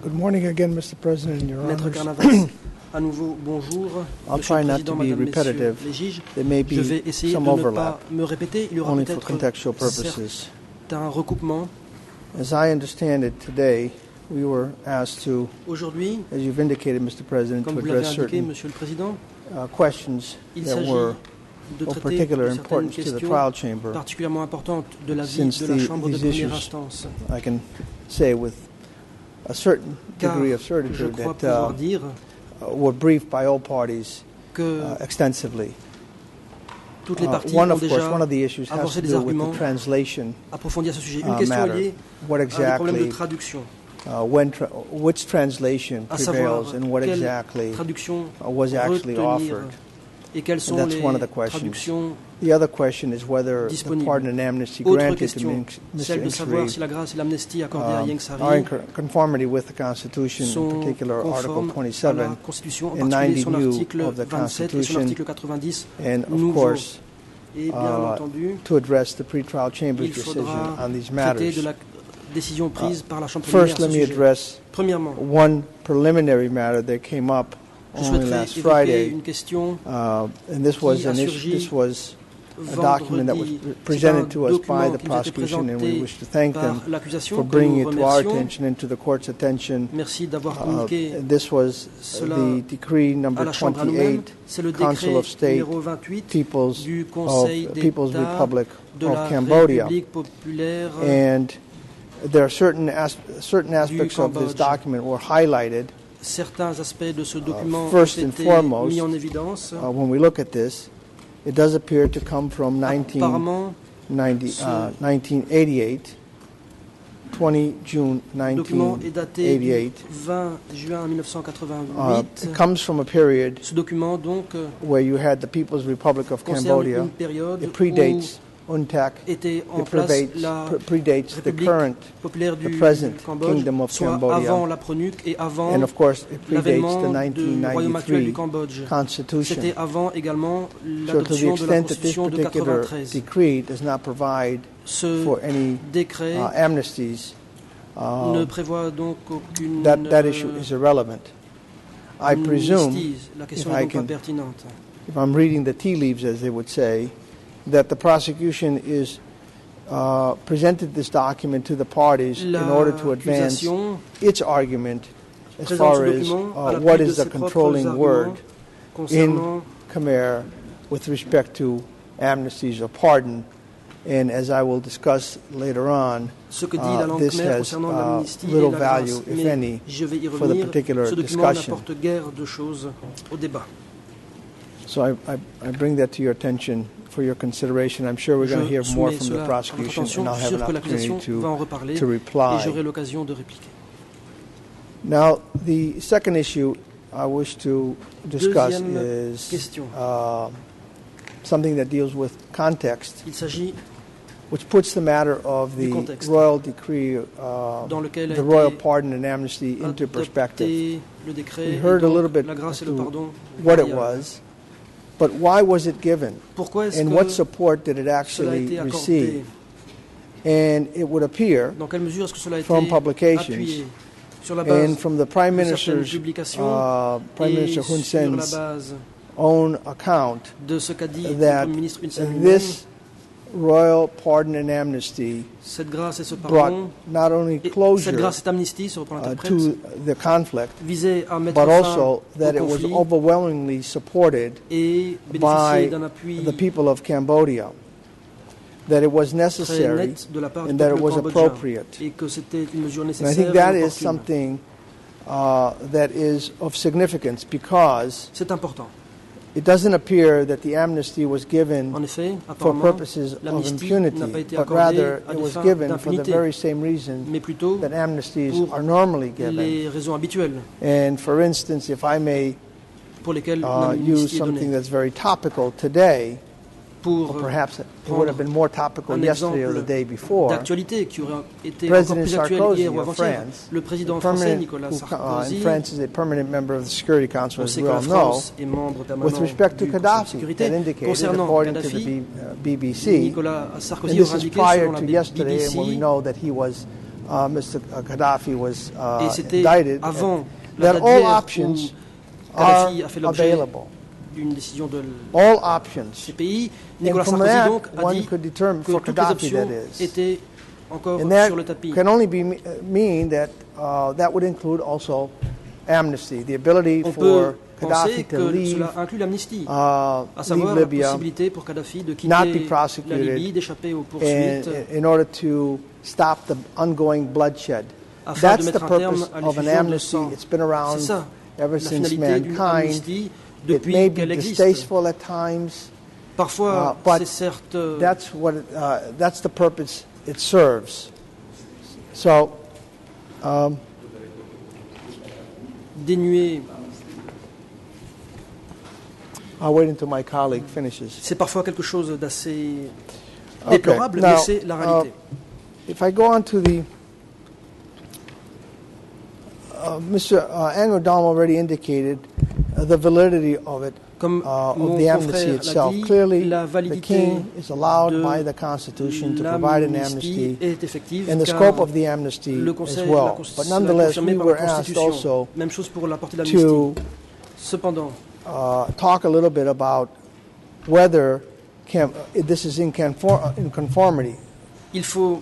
Good morning again, Mr. President and Your Maître Honors. Carnavas, à nouveau, bonjour. I'll Monsieur try le not Président, to be Madame, Messieurs repetitive. les juges, There may je vais be essayer de some ne overlap, pas me répéter. Il y aura only for peut-être contextual purposes. un recoupement. As I understand it today, we were asked to, Aujourd'hui, as you've indicated, Mr. President, comme to vous l'avez address indiqué, certain Monsieur le Président, questions il that s'agit were de of traiter particular de certaines importance to the questions trial chamber. particulièrement importantes de la vie Since de la Chambre de these première issues, instance. I can say with a certain Car degree of je certitude crois that pouvoir dire were briefed by all parties que extensively. toutes les parties One ont of course, déjà one of the issues has avancé to des do with arguments the translation approfondi à ce sujet. Une question est matter. liée What à des problèmes de exactly, traduction, which translation à savoir prevails and what quelle exactly traduction was actually retenir offered. et quelles sont that's les one of the questions. traductions The other question is whether the disponibles. pardon and amnesty Autre granted to question, celle de Mr. savoir si Ingsari la grâce et l'amnistie accordées à are in Yengsari conformity with the Constitution, in sont particular Article conformes à 27, la Constitution, en and particulier son 90 article of the 27 et son Constitution, article 90 and of nouveau. course, Et bien entendu, to address the pretrial chamber's il decision faudra on these traiter matters. de la décision prise par la Chambre première à First, ce let me sujet. address Premièrement, one preliminary matter that came up je only souhaiterais last évoquer Friday, une question and this was qui a an issue. surgi This was document that was vendredi. presented C'est to un us by document the qui nous a été prosecution, and we présenté wish to thank them par l'accusation for que bringing nous it to our remercions. attention and to the court's attention. Merci d'avoir communiqué This was cela the decree à number la Chambre à nous-mêmes. 28, C'est le Council décret of State, numéro 28 People's du Conseil People's d'État Republic de of la Cambodia. République populaire And there are certain aspects of this Cambodge. document were highlighted. Certains aspects de ce document First ont and été foremost, mis en évidence. When we look at this, it does appear to come from Apparemment, 1988, 20 June le document est daté du 1988. 20 juin 1988. It comes from a period Ce document, donc, where you had the People's Republic of concerne Cambodia. une période It predates UNTAC. où était en It place la predates the République current, populaire the du present Cambodge, Kingdom of soit Cambodia. avant la PRONUC et avant And of course, it predates l'avènement the du royaume actuel du 1993 Cambodge. Constitution. C'était avant également So to the l'adoption de la extent that this Constitution de particular 93. decree does not provide Ce for any décret amnesties, ne prévoit donc aucune that issue is irrelevant. I presume, amnistie. La question if n'est I donc pas can- pertinente. if I'm reading the tea leaves, as they would say, that the prosecution is presented this document to the parties in order to advance L'accusation its argument as présente far ce as document à what l'appui de is the ses propres controlling word arguments concernant in Khmer with respect to amnesties or pardon. And as I will discuss later on, ce que dit la langue this khmer has concernant l'amnistie et little la grâce. value, if Mais any, je vais y for the revenir. particular Ce document discussion. n'apporte guère de choses au débat. So I bring that to your attention for your consideration. I'm sure we're going to hear Je more soumets from cela the à votre prosecution, attention, and I'll have sûr an que l'accusation opportunity va en reparler to et reply. j'aurai l'occasion de répliquer. Now, the second issue I wish to discuss Deuxième is question. something that deals with context, Il s'agit which puts the matter of Du the contexte. royal decree, dans lequel a the royal été pardon and amnesty into perspective. adopté le décret We et heard a donc little bit la grâce et as le to pardon what it royal. was, but why was it given? Pourquoi est-ce And que what support did it cela a actually été accordé? receive? And it would appear, Dans quelle mesure est-ce que cela a été from publications appuyé sur la and base from the Prime de certaines Minister's publications Prime et Minister Hun sur la Sen's base own account, de ce qu'a dit le that Premier ministre Hun Sen lui-même, this royal pardon and amnesty cette grâce et ce brought pardon, not only et cette closure grâce, cette amnistie, se reprend l'interprète, to the conflict, visait à mettre but fin also that au it was conflit overwhelmingly supported et by bénéficier d'un appui the people of Cambodia, that it was très necessary, net de la part du and that it peuple was cambodgien appropriate. et que c'était une mesure And I nécessaire think et that is opportune. something that is of significance because C'est important. it doesn't appear that the amnesty was given En effet, for apparemment, purposes of l'amnistie impunity, n'a pas été but accordée rather à it des was fins given for the d'impunité, very same reason mais plutôt that amnesties pour are normally given. les raisons habituelles And for instance, if I may pour lesquelles use l'amnistie est something donnée. that's very topical today, Pour or perhaps it would have been more topical un yesterday or the exemple day before, d'actualité qui aurait été encore President plus actuel Sarkozy hier ou of avant-hier. France, Le président français permanent, Nicolas and Sarkozy, France is a permanent member of the Security Council, on as sait we que la all know, France est membre permanent with respect to du Conseil de Gaddafi, sécurité. that indicated, Concernant according to Gaddafi, the BBC, Nicolas and Sarkozy this aura is indiqué prior selon la to yesterday, and when we BBC, know that he was, Mr. Gaddafi was et c'était indicted, avant la that date all d'hier options où are Gaddafi a fait l'objet available. d'une décision de All options. ces pays. And Nicolas from Sarkozy that, donc a one dit could determine que for toutes les Gaddafi, options that is. étaient encore And that sur le tapis. can only be mean that that would include also amnesty, the ability On for peut penser Gaddafi que to leave, cela inclut l'amnistie, à leave savoir la Libya possibilité pour Kadhafi de not be quitter la prosecuted, Libye, d'échapper aux poursuites, and in order to stop the ongoing bloodshed. afin de That's the mettre un terme purpose à of an l'effusion de amnesty. sang. It's been C'est around ça, ever la since finalité d'une mankind. amnistie It depuis may be qu'elle existe. distasteful at times. Parfois, but c'est certes That's the purpose it serves. So, dénué, I'll wait until my colleague finishes. c'est parfois quelque chose d'assez Okay, déplorable, now, mais c'est la réalité. If I go on to the, Mr. Angodam already indicated the validity of it, Comme of mon the amnesty confrère l'a itself. dit, Clearly, la the validité king is allowed de by the Constitution to provide an l'amnistie amnesty, est effective, and the car scope of the amnesty le as Conseil well. l'a But nonetheless, we confirmé par were la asked Constitution. also Même chose pour la portée de l'amnistie. to Cependant, talk a little bit about whether this is in conformity Il faut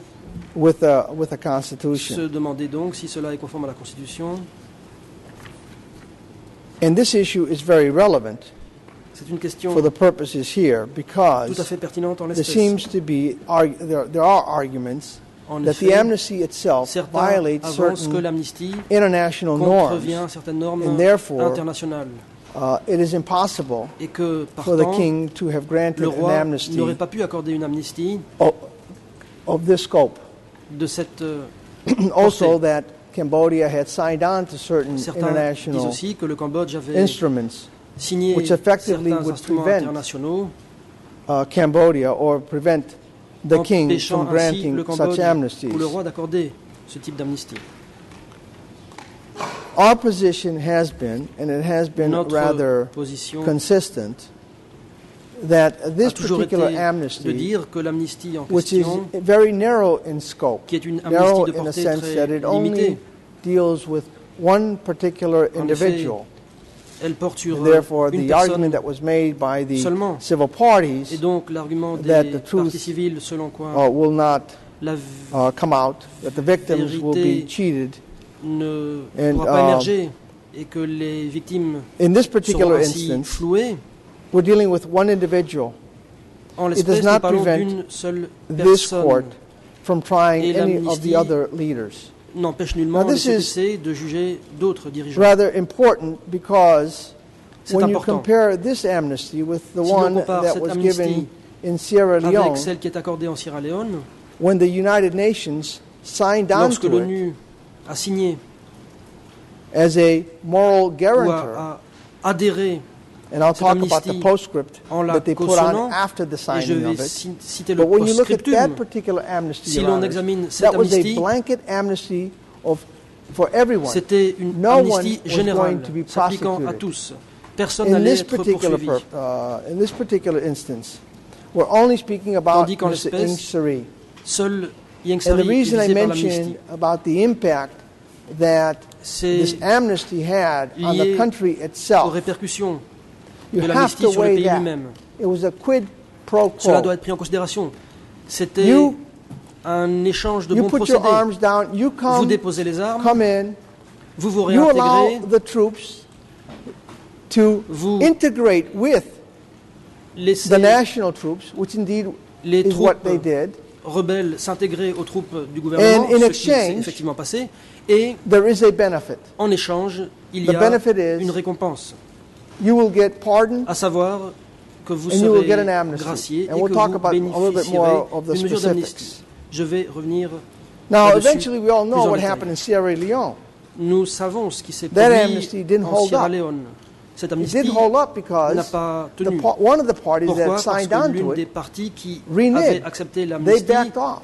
with the se Constitution. demander donc si cela est conforme à la Constitution. And this issue is very relevant C'est une question for the purposes here tout à because fait pertinente en there l'espèce. seems to be there are arguments En that the effet, amnesty itself certains violates avancent que certain l'amnistie international norms. contrevient certaines normes and therefore, internationales It is impossible et que, for the partant, king to have granted le an roi amnesty n'aurait pas pu accorder une amnistie of this scope. de cette Also, that Cambodia had signed on to certain Certains disent international aussi que le Cambodge avait instruments signé which effectively certains would instruments prevent internationaux Cambodia or prevent the king empêchant from ainsi granting le such Cambodge amnesties. ou le roi d'accorder ce type d'amnistie. Our position has been, and it has been Notre rather position consistent, that a this toujours été particular de amnesty, dire que l'amnistie en which is question, very narrow in scope, qui est une narrow amnistie de in a portée sense très that it only limitée, deals with one particular En individual. elle porte sur And therefore, une the argument personne that was made by the seulement. civil parties et donc l'argument that des the truth, parties civiles selon quoi will not la come out, that the victims will be vérité cheated. ne and, pourra pas émerger et que les victimes In this seront particular ainsi instance, flouées. we're dealing with one individual. En It does l'espèce, nous not parlons prevent d'une seule this personne. court from trying Et any of l'amnistie the other leaders. N'empêche nullement Now, le this is CPC de juger d'autres dirigeants. Rather important because C'est when you important. compare this amnesty with the Si l'on one compare that cette was amnistie given in Sierra avec Leone, celle qui est accordée en Sierra Leone, when the United Nations signed on lorsque to it l'ONU a signé as a moral ou guarantor, a adhéré, and I'll cette talk about the amnistie postscript en la that they put cautionnant, on after the et je signing vais of it. citer le But when you look at that post-scriptum, particular amnesty, si Your l'on Honors, examine cette that was a amnistie, blanket amnesty for everyone. c'était une No one amnistie was générale going to be s'appliquant à prosecuted. tous. Personne In n'allait this être particular poursuivi. in this particular instance, we're only speaking about Tandis qu'en Mr. l'espèce, Ing Sari. Seul Yang And the Sari est reason I visé par mentioned l'amnistie. about the impact that this C'est amnesty had on the lié country aux itself, répercussions you de have l'amnistie to sur le weigh pays that. lui-même. It was a quid pro Cela doit quo. être pris en considération. C'était You, un échange de you bons put your procédés. arms down, you Vous déposez les armes, come in, vous vous you allow réintégrez, the troops to vous integrate with laissez the national troops, which indeed les is what troupes they did. rebelles s'intégrer aux troupes du gouvernement, And in ce qui s'est exchange, effectivement passé, et There is a benefit. en échange, il The y a benefit is une récompense, you will get pardon à savoir que vous and you will serez get an amnesty. gracié et And we'll que talk vous about a little bit bénéficierez more of the d'une mesure d'amnistie. specifics. Je vais revenir Now, là-dessus eventually, we all plus know en what détail. happened in Sierra Leone. Nous savons ce qui s'est That produit amnesty didn't en hold Sierra up. Leone. Cette It amnistie didn't hold up n'a because pas tenu. one of the parties Pourquoi? that Parce signed que on l'une to des it parties qui reneged. avait accepté They l'amnistie backed off.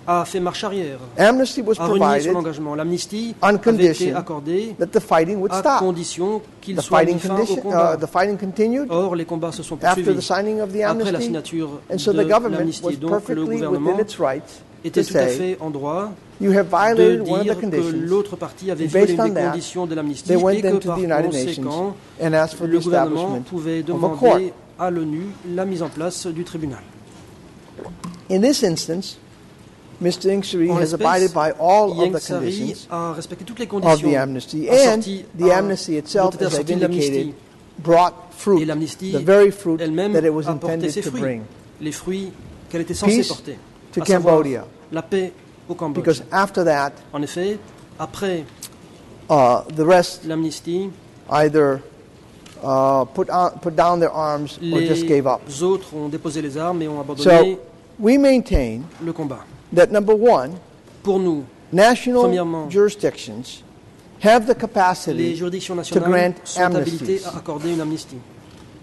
a fait marche arrière, Amnesty was a renié son provided engagement. L'amnistie on avait été condition accordée that the fighting would à stop. condition qu'il The soit mis fighting, fin au combat. the fighting continued Or, les combats se sont after the poursuivis signing of the après la amnesty, signature and so de the government l'amnistie. was Donc, le perfectly gouvernement within its rights to était tout à say, fait en droit you have de violated one of the dire que conditions. l'autre partie avait Based violé on les that, conditions de l'amnistie They et went que then to par the United conséquent, Nations and asked for the le gouvernement establishment pouvait of a court. demander à l'ONU la mise en place du tribunal. In this instance, Mr. Ing Sari En has l'espèce, abided by all of Yang the Sari conditions a respecté toutes les of conditions the amnesty, a and sorti- the a- amnesty itself, dont était as I've sortie l'amnistie. indicated, brought fruit, Et l'amnistie the very fruit elle-même that it was a porté intended ses to fruits, bring. les fruits qu'elle était censée Peace porter, to à savoir Cambodia. la paix au Cambodge. Because after that, En effet, après the rest l'amnistie, either put down their arms or just gave up. les autres ont déposé les armes et ont abandonné So we maintain le combat. that number one, Pour nous, national Premièrement, jurisdictions have the les capacity juridictions to nationales grant sont habilitées amnesties. à accorder une amnistie.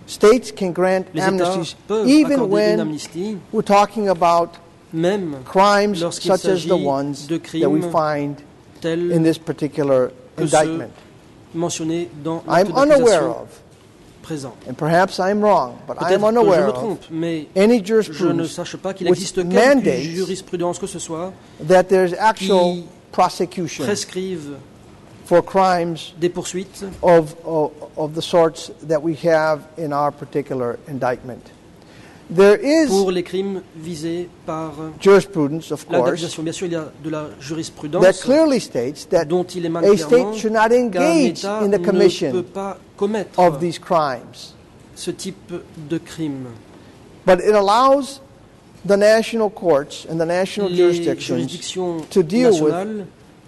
States can grant Les États amnesties peuvent even accorder une when amnistie, we're talking about même crimes lorsqu'il such as the s'agit ones de that we crimes find in tels this particular que indictment. mentionnés dans I'm l'acte unaware d'accusation of, présent. and perhaps I'm wrong, but I am Peut-être que je unaware me of trompe, mais any je ne jurisprudence sache pas qu'il which existe quelque mandates jurisprudence que ce soit that there's actual qui prosecution prescrive for crimes des poursuites of the sorts that we have in our particular indictment. There is pour les crimes visés par jurisprudence, of course, l'indemnisation. Bien sûr, il y a de la that jurisprudence clearly states that dont il émane a clairement state should not qu'un engage État in the ne peut commission pas commettre of these crimes. ce type de crime. But it allows the national courts and the national Les jurisdictions juridictions to deal nationales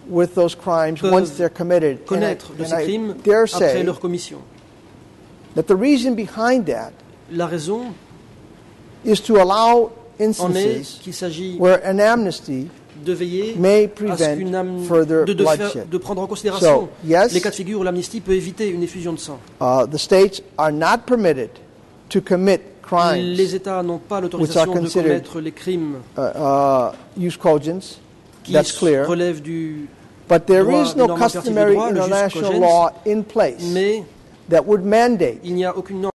with those crimes peuvent once they're committed. And connaître de ces I crimes dare après say leur commission. that the reason behind that La raison is to allow en est instances qu'il s'agit where an amnesty de veiller may à ce prevent qu'une further de bloodshed. de prendre en considération So, yes, les cas de figure où l'amnistie peut éviter une effusion de sang. the states are not permitted to commit crimes, Les États n'ont pas l'autorisation de considered commettre les crimes use cogents, qui that's clear, relèvent du but there droit, is no des normes impératives du customary droit, le jus international cogens, law in place mais that would mandate il n'y a aucune norme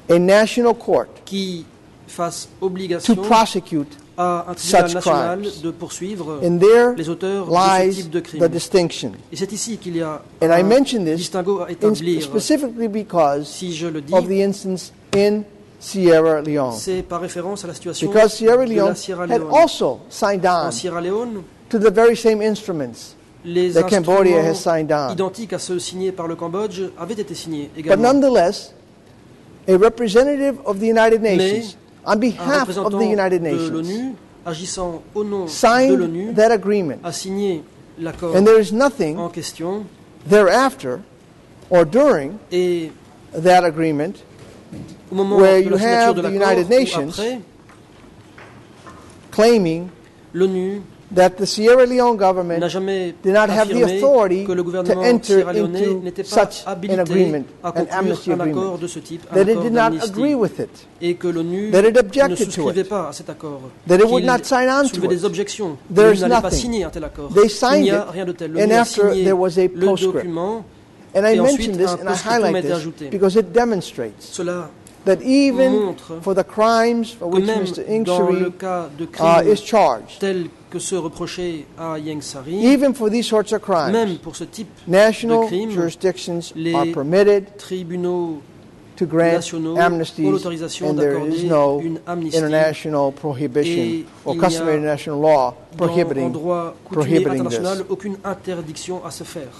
a national court qui fasse to obligation prosecute. à un tribunal such national crimes. de poursuivre And there les auteurs de ce lies type de the crime. distinction. Et c'est ici qu'il y a And I un mention this distinguo à établir. specifically because Si je le dis, of the instance in Sierra Leone. c'est par référence à la situation Because Sierra de Leone la Sierra had Leone. also signed En on Sierra Leone, to the very same instruments les that Cambodia has instruments signed on. identiques à ceux signés par le Cambodge avaient été signés But également. nonetheless, a representative of the United Nations, on Un behalf of représentant the United de Nations, l'ONU, agissant au nom de signed l'ONU, that agreement. a signé l'accord And there is nothing en question thereafter or during et that agreement au moment where de you la signature have de the l'accord United ou Nations après, claiming l'ONU that the Sierra Leone n'a government jamais did not have the affirmé authority que le to gouvernement enter sierra-léonais into n'était pas such an habilité agreement, à an conclure amnesty un accord agreement, de ce type, un that it accord did not agree d'amnistie, with it, et que l'ONU that it ne objected to souscrivait it, pas à cet accord, that it would qu'il not sign on soulevait to des it. objections, There qu'il is n'allait pas nothing. signer un tel accord. They Il signed n'y a it, rien de tel. and L'ONU a after signé there was a le postscript. document, And I et mention ensuite this un and I postscriptum a highlight été this ajouté. because it demonstrates Cela that even montre for the crimes for que which même Mr. dans le Ingsuri cas de crimes is charged, tels que ceux reprochés à Ieng Sari, even for these sorts of crimes, même pour ce type national de crimes, jurisdictions les are permitted tribunaux to grant nationaux amnesties, ont l'autorisation and there d'accorder is no une amnistie international prohibition et or il n'y a customary international law en prohibiting droit coutumier prohibiting international this. aucune interdiction à se faire.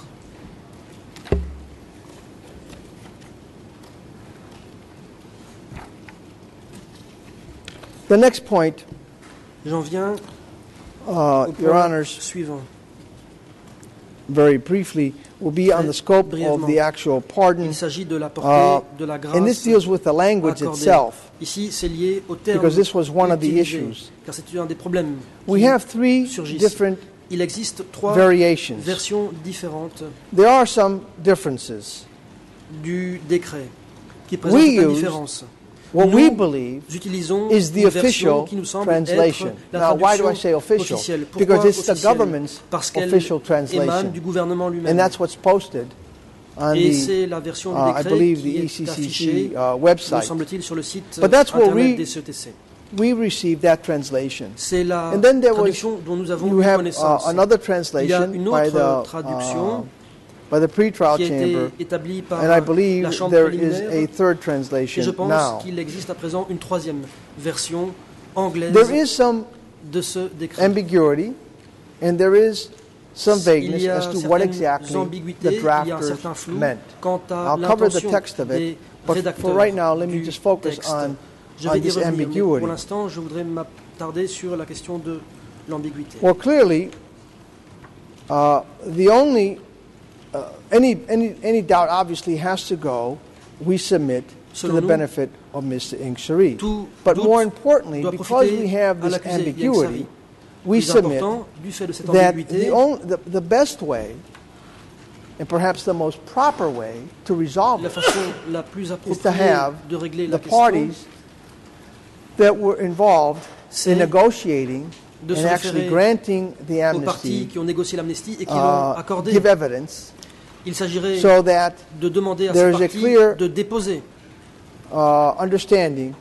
The next point, J'en viens au Your point Honors, suivant. very briefly, will be on the scope of the actual pardon. Il s'agit de la portée de la grâce And this deals with the language accordée. itself, Ici, c'est lié au terme because this was one of the utilisé, issues. car c'est un des problèmes We qui have three surgissent. different Il existe trois variations. versions différentes There are some differences. du décret qui présentent We certaines use différences. What Nous we believe utilisons is the une version official qui nous semble translation. être la Now, why do I traduction say official? officielle. Pourquoi Because it's the officielle? government's Parce qu'elle official émane translation. du gouvernement And lui-même. that's what's posted on Et the, c'est la version du I décret believe, qui the est affichée, ECCC me website. semble-t-il, sur le site But that's where internet we- des CETC. We received that translation. C'est la And then there was, traduction dont nous avons you eu have connaissance. another Il y a translation une by autre the, traduction by the pretrial qui a été chamber, établie par and I believe la chambre there is préliminaire. a third Et je translation pense now. qu'il existe à présent une troisième version anglaise There is some de ce décret. ambiguity, and there is some Il vagueness y a as to what certaines exactly ambiguïtés, the il y a un drafters certain flou meant. quant à I'll cover the l'intention text of it, des but rédacteurs for right now, let me du just focus texte. on Je vais y this revenir, mais ambiguity. pour l'instant, je voudrais m'attarder sur la question de l'ambiguïté. Well, clearly, the only any doubt obviously has to go. We submit to Selon the nous, benefit of Mr. Ing Sari. tout But doute more importantly, doit because profiter we have à this l'accusé Ieng ambiguity, Sari. we Plus submit important, du fait de cette that ambiguïté, the best way, and perhaps the most proper way, to resolve la it façon la plus is to appropriée have de régler the la question, parties that were involved c'est in negotiating de and se actually référer granting the aux partis amnesty qui ont négocié l'amnistie et qui l'ont accordé. give evidence Il s'agirait so that de demander à there ces is a partis clear de déposer. understanding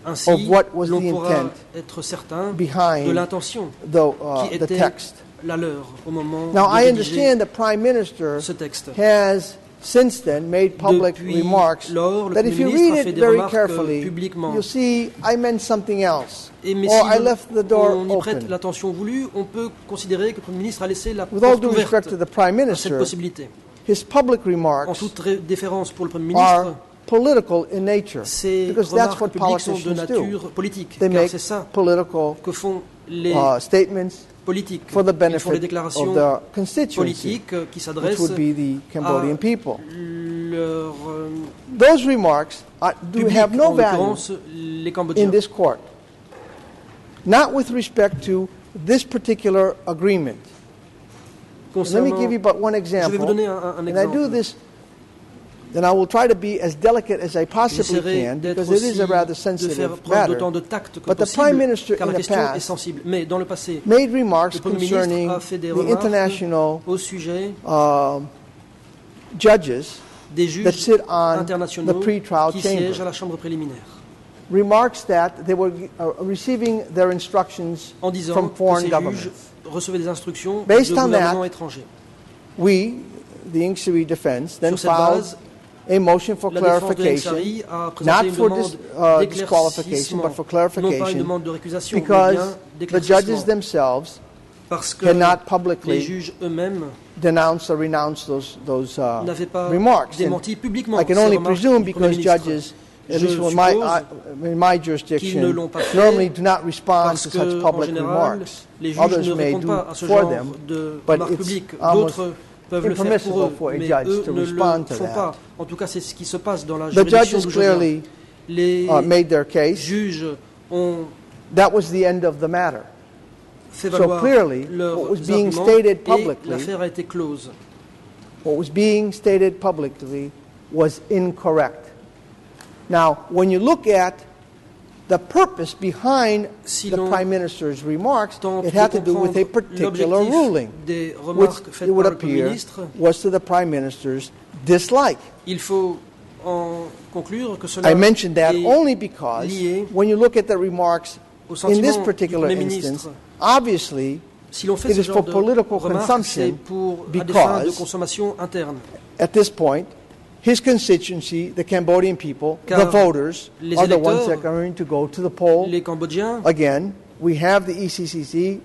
Ainsi, of what was l'on the pourra intent être certain de behind l'intention qui the était text. la leur au moment Now, I de rédiger understand the Prime Minister ce texte. has since then made public Depuis remarks lors, le that Premier if you ministre a read fait it des very remarques carefully, publiquement. you'll see I meant something else, Mais or I si left the door on y prête open. l'attention voulue, on peut considérer que le Premier ministre a laissé la With all porte due respect ouverte to the Prime à cette Minister, possibilité. his public En remarks toute déférence pour le Premier are ministre, political in nature, ces because that's remarques what publiques sont de politicians do. nature politique, They car make c'est ça political que font les statements politiques. for the Ils font des benefit déclarations of their constituency, politiques qui which s'adressent would be the Cambodian à people. leur Those remarks do public, have no en value l'occurrence les in Cambodgiens. this court, not with respect to this particular agreement. Let me give you but one je vais vous example, donner un and I do exemple. this, and I will try to be as delicate as I possibly J'essaierai can, d'être because it is aussi a rather de faire sensitive preuve matter. d'autant de tact que But the possible, Prime Minister car in la the question est past sensible. Mais dans le passé, made remarks le Premier concerning ministre a fait des the remarques international au sujet judges des that juges sit on the internationaux pre-trial qui siègent à chamber. la chambre préliminaire, Remarks that they were receiving their instructions en disant from que foreign ces governments. juges recevaient des instructions Based de on gouvernements that, étrangers. We, the Ingsiri defense, then Sur cette filed base, a motion for la défense de clarification, Ingsari a not présenté une for demande disqualification, but d'éclaircissement, for non pas une clarification, demande de récusation, mais because bien the judges d'éclaircissement, themselves parce que cannot les publicly juges eux-mêmes denounce or renounce those n'avaient pas remarks. And démenti publiquement I can ces only remarques presume du Premier because ministre. judges, Je at least suppose in my qu'ils ne jurisdiction, l'ont pas fait normally do not respond parce to que, such en public général, remarks. les juges Others ne may répondent do pas à ce for genre them, de but remarques it's publiques. almost D'autres peuvent le faire pour impermissible eux, for a mais judge eux to ne respond le to font that. pas. En tout cas, c'est ce qui se passe dans la The juridiction judges d'où je viens. clearly Les made their case. juges ont That was the end of the matter. fait So valoir clearly, leurs what was being arguments stated et publicly, l'affaire a été close. what was being stated publicly was incorrect. Now, when you look at the purpose behind Si the l'on Prime Minister's remarks, tente it had de to do with a comprendre particular l'objectif ruling, des which remarques faites it would par le Premier appear ministre, was to the Prime Minister's dislike. il faut en conclure que cela I mentioned that est only because lié when you look at the remarks au in this sentiment du particular Premier instance, ministre. obviously, Si l'on fait It ce is genre for de political remarques, consumption c'est pour à des fins de because- consommation interne. at this point, his constituency, the Cambodian people, Car the voters, les are the ones électeurs, that are going to go to the poll. Les Cambodgiens Again, we have the ECCC,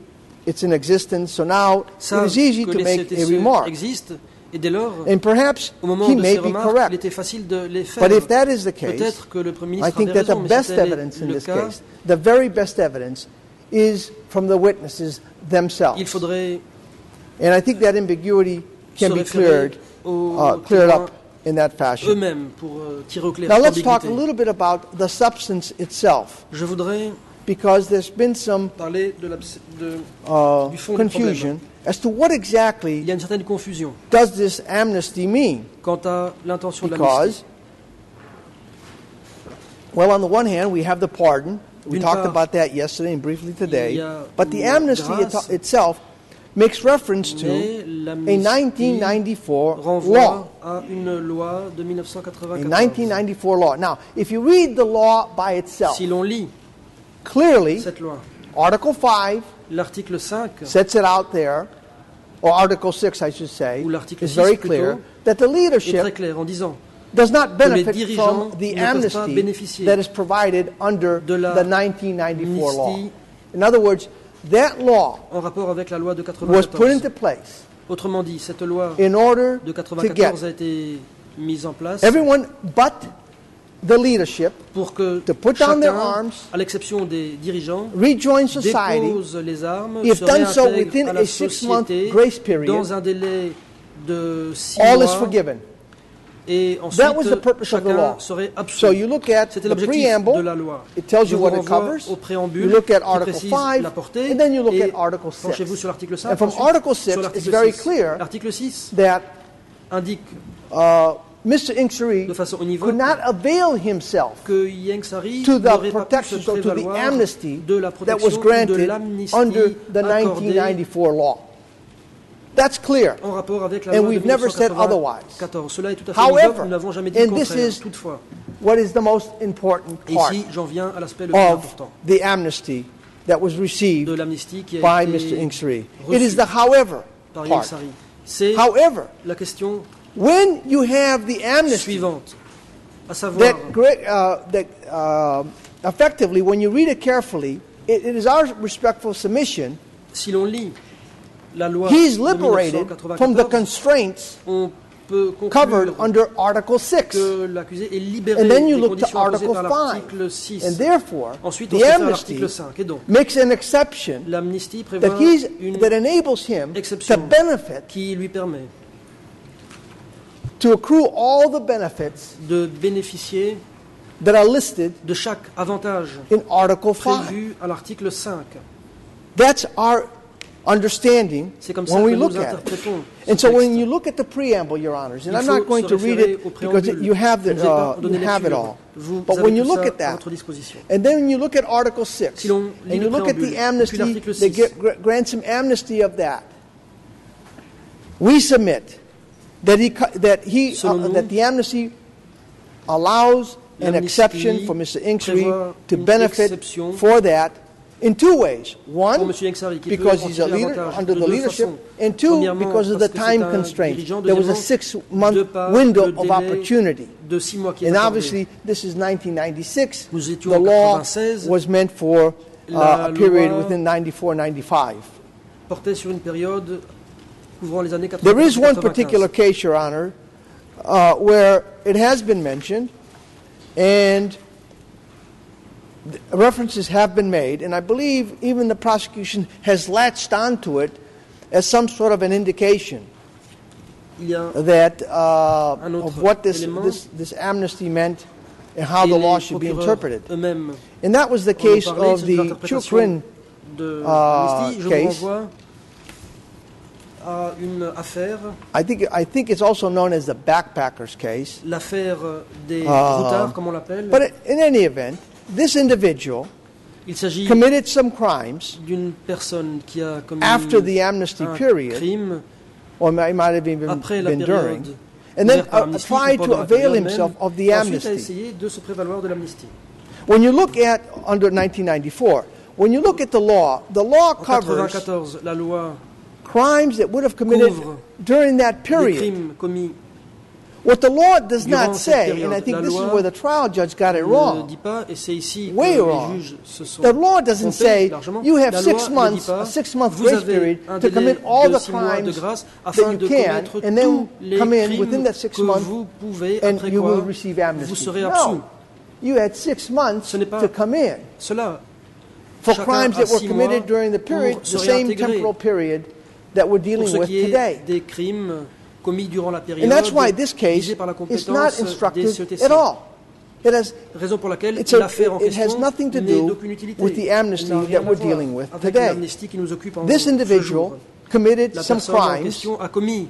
it's in existence, so now it savent is easy que to les make a CTCE remark. existent et dès lors, And perhaps au moment he de may ces be remarques, il correct. était facile de les faire. But if that is the case, Peut-être que le Premier I ministre think avait that the raison, mais best si tel evidence est in le this cas, case, the very best evidence, is from the witnesses themselves. il faudrait And I think that ambiguity se can be référer cleared aux cleared témoins up in that fashion. eux-mêmes pour tirer au clair Now cette let's talk a ambiguïté. little bit about the substance itself, Je voudrais because there's been some parler de du fond du confusion as to what Il exactly y a une certaine confusion does this amnesty mean. quant à l'intention de l'amnistie. Because, well, on the one hand, we have the pardon. We D'une talked part, about that yesterday and briefly today. il y a But the une amnesty grâce, itself makes reference to Mais a l'amnistie 1994 renvoie law. à une loi de A 1994. 1994 law. Now, if you read the law by itself, Si l'on lit clearly, cette loi, Article 5 l'article 5 sets it out there, or Article 6, I should say, Ou l'article is 6 very plutôt, clear that the est très leadership clair en disant does not que les benefit dirigeants from the ne peuvent pas amnesty bénéficier that is provided under de la the 1994 law. amnistie In other words, that law en rapport avec la loi de was put 94. into place Autrement dit, cette loi in order de to 94 get a été mise en place everyone but the leadership pour que to put down their chacun, arms, à l'exception des dirigeants, rejoin society, dépose les armes, if se done so réintègre within à la a 6-month société grace period, dans un délai de 6 all is mois forgiven. et That was the ensuite purpose of the chacun law. serait So absolu. you look at C'était the l'objectif de preamble, la loi. it tells Je you vous what it renvoie covers. au préambule You look at qui Article précise 5, la portée and then you look et at Article 6. penchez-vous sur l'article 5. And from ensuite Article sur 6, l'article it's very 6. clear L'article 6 that indique Mr. Ingsari de façon could univoque not avail himself que Yang Sari to the n'aurait pas pu protection, se so to the prévaloir amnesty de la that was protection de granted l'amnistie under the accordée 1994 law. That's clear. en rapport avec la And loi de we've never said otherwise. 1994. Cela est tout à fait However, univoque, nous n'avons jamais dit le and this contraire. is Toutefois, What is the most important et part ici j'en viens à l'aspect le plus of important the amnesty that was de received l'amnistie qui by a Mr. été Ingsari? reçue It is the however par Yang part. Sari. C'est However, la question When you have the amnesty, suivante, à savoir, effectively, when you read it carefully, it is our respectful submission, si l'on lit la loi he's de liberated from the 1994, constraints on peut covered conclure under Article 6. que l'accusé est libéré And then des you look to conditions imposées Article par 5. l'article 6. And therefore, Ensuite, on the se réfère à amnesty l'article 5. Et donc, makes an exception l'amnistie prévoit une that enables him to exception benefit, qui lui permet to accrue all the benefits de bénéficier that are listed de chaque avantage in Article 5. prévu à l'article 5. That's our understanding C'est comme ça when que we nous look at it. interprétons And ce so when texte. you look at the preamble, Your Honors, and Il I'm faut not going se to read référer it au because préambule. you have Je ne vais pas you donner have it lecture. all. Vous But avez when you tout look ça at à that, votre disposition. and then when you look at Article 6, Si l'on lit and le you look at préambule, the amnesty, puis l'article they 6, grants him amnesty of that. We submit that Selon nous, that the amnesty allows an l'amnistie exception for Mr. Ingsary prévoit to une benefit exception for that in two ways. pour One, M. Ingsary, qui because peut en he's a tirer leader avantage under de the deux leadership, façons. and two, Premièrement, because of the parce que c'est time un constraint. dirigeant. There was a Deuxièmement, 6-month de par window le of délai opportunity. de 6 mois qui est And accordé. obviously, this is 1996. Nous étions The en law 96. was meant for La a period loi within 94-95. portait sur une période couvrant les années 80. There is one particular case, Your Honor, where it has been mentioned, and references have been made, and I believe even the prosecution has latched onto it as some sort of an indication Il y a that un autre of what élément, this amnesty meant and how et the law les should be procureurs interpreted. eux-mêmes And that was the en ont case parlé, of c'est the l'interprétation Chukrin de l'amnistie. Je vous case. renvoie à une affaire, I think it's also known as the backpackers case. l'affaire des routards, comme on l'appelle. But in any event, this individual Il s'agit committed some crimes d'une personne qui a commis after the amnesty un period, crime or it might have even après la been during, période and then ouverte par l'amnistie, tried ou to pendant la avail période himself même, of the ensuite a amnesty. essayé de se prévaloir de l'amnistie. When you look at, under 1994, when you look at the law En covers 94, la loi crimes that would have committed couvre during that des period. crimes commis What the law does durant not cette say, période. and I think La this is loi where the trial judge got it ne wrong. dit pas, et c'est ici que Way les wrong. juges se sont The law doesn't trompés say largement. you have La 6 loi ne dit months, pas, a 6-month vous grace avez period un to délai commit all de the 6 mois de crimes grâce that afin you de can, commettre and then tous les come in crimes within that 6 que months, vous pouvez, and après you quoi will receive vous amnesty. serez absous. No, you had 6 months Ce n'est pas to come in cela. for Chacun crimes a that were 6 committed mois during the pour period, se the same réintégrer. temporal period that we're Pour dealing ce with qui est today. des crimes commis durant la période And that's why this case visée par la is not compétence des instructive CETC. at all. It has Raison pour laquelle It's a- l'affaire en it has question nothing to n'est do d'aucune utilité. with the amnesty Elle n'a rien that à we're voir dealing with avec today. l'amnistie qui nous occupe en This ce individual jour. committed La some personne en crimes question a commis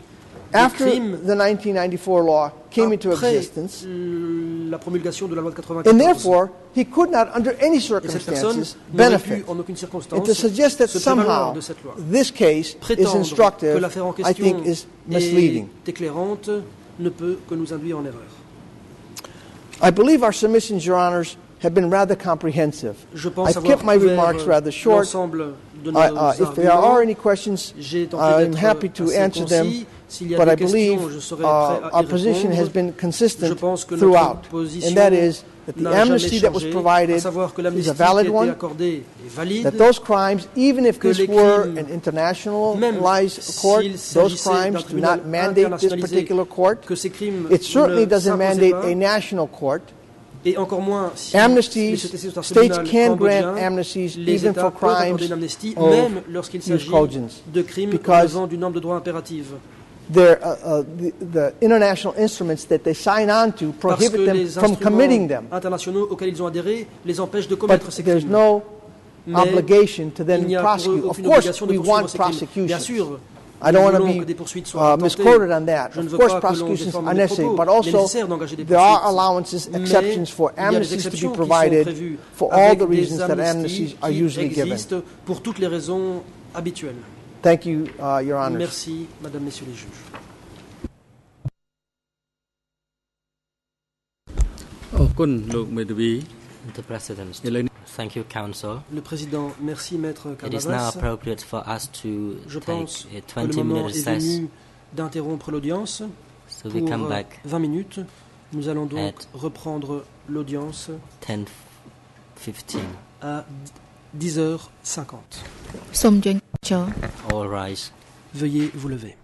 des after crimes the 1994 law came into après existence, la promulgation de la loi de 94. and therefore he could not, under any Et cette personne circumstances, n'aurait pu benefit. en aucune And circonstance to suggest that se prévaloir somehow de cette loi. this case is Prétendre que instructive, l'affaire en I question think, is misleading. est éclairante ne peut que nous induire en erreur. I believe our submissions, Your Honors, have been rather comprehensive. Je pense I've avoir kept my couvert remarks rather short. l'ensemble de nos If there arguments. are any questions, J'ai tenté I'm d'être happy to assez answer them. concis. S'il y a But I des questions, believe je serai prêt à y our position has répondre. been Je consistent pense que throughout, notre position and that is that the n'a jamais amnesty that was changé, à provided savoir que is a l'amnistie qui a valid été one, accordée est valide, that those crimes, even if que this les were crimes, an même internationalized court, s'il those s'agissait crimes d'un do tribunal not mandate this internationalisé, particular court. que ces crimes It certainly ne doesn't s'imposaient mandate pas, a national court. et encore moins si Amnesties, les CTC sont un states tribunal can grant cambodgien, amnesties les even États for peuvent accorder crimes une amnistie, of même lorsqu'il use s'agit cogents, de crimes because relevant du nombre de droits impératifs. The international instruments that they sign on to Parce que prohibit them les from committing instruments them. internationaux auxquels ils ont adhéré les empêchent de But commettre ces there's crimes. no Mais obligation to il then n'y a pour eux prosecute. Of aucune course, obligation de we poursuivre want ces crimes. Bien prosecutions. sûr, I don't want nous to voulons be que des poursuites soient intentées. misquoted on that. Je ne Of veux course, pas que l'on prosecutions déforme are les necessary, propos, but mais also nécessaire d'engager des there are poursuites. allowances, Mais exceptions for il y a des amnesties to exceptions be qui sont provided prévues for all avec the des reasons that amnisties amnesties are qui usually given. existent pour toutes les raisons habituelles. Thank you, Your Honors. Merci, Madame, Messieurs les juges. The President. Thank you, Counsel. Le Président, merci, Maître It is now Cavavas. appropriate for us to Je take pense a que le moment 20-minute est recess venu d'interrompre l'audience. So we come back 20 minutes. Nous allons donc at reprendre l'audience 10:15. à 10h50.សូមអញ្ជើញចូល All rise. Veuillez vous lever.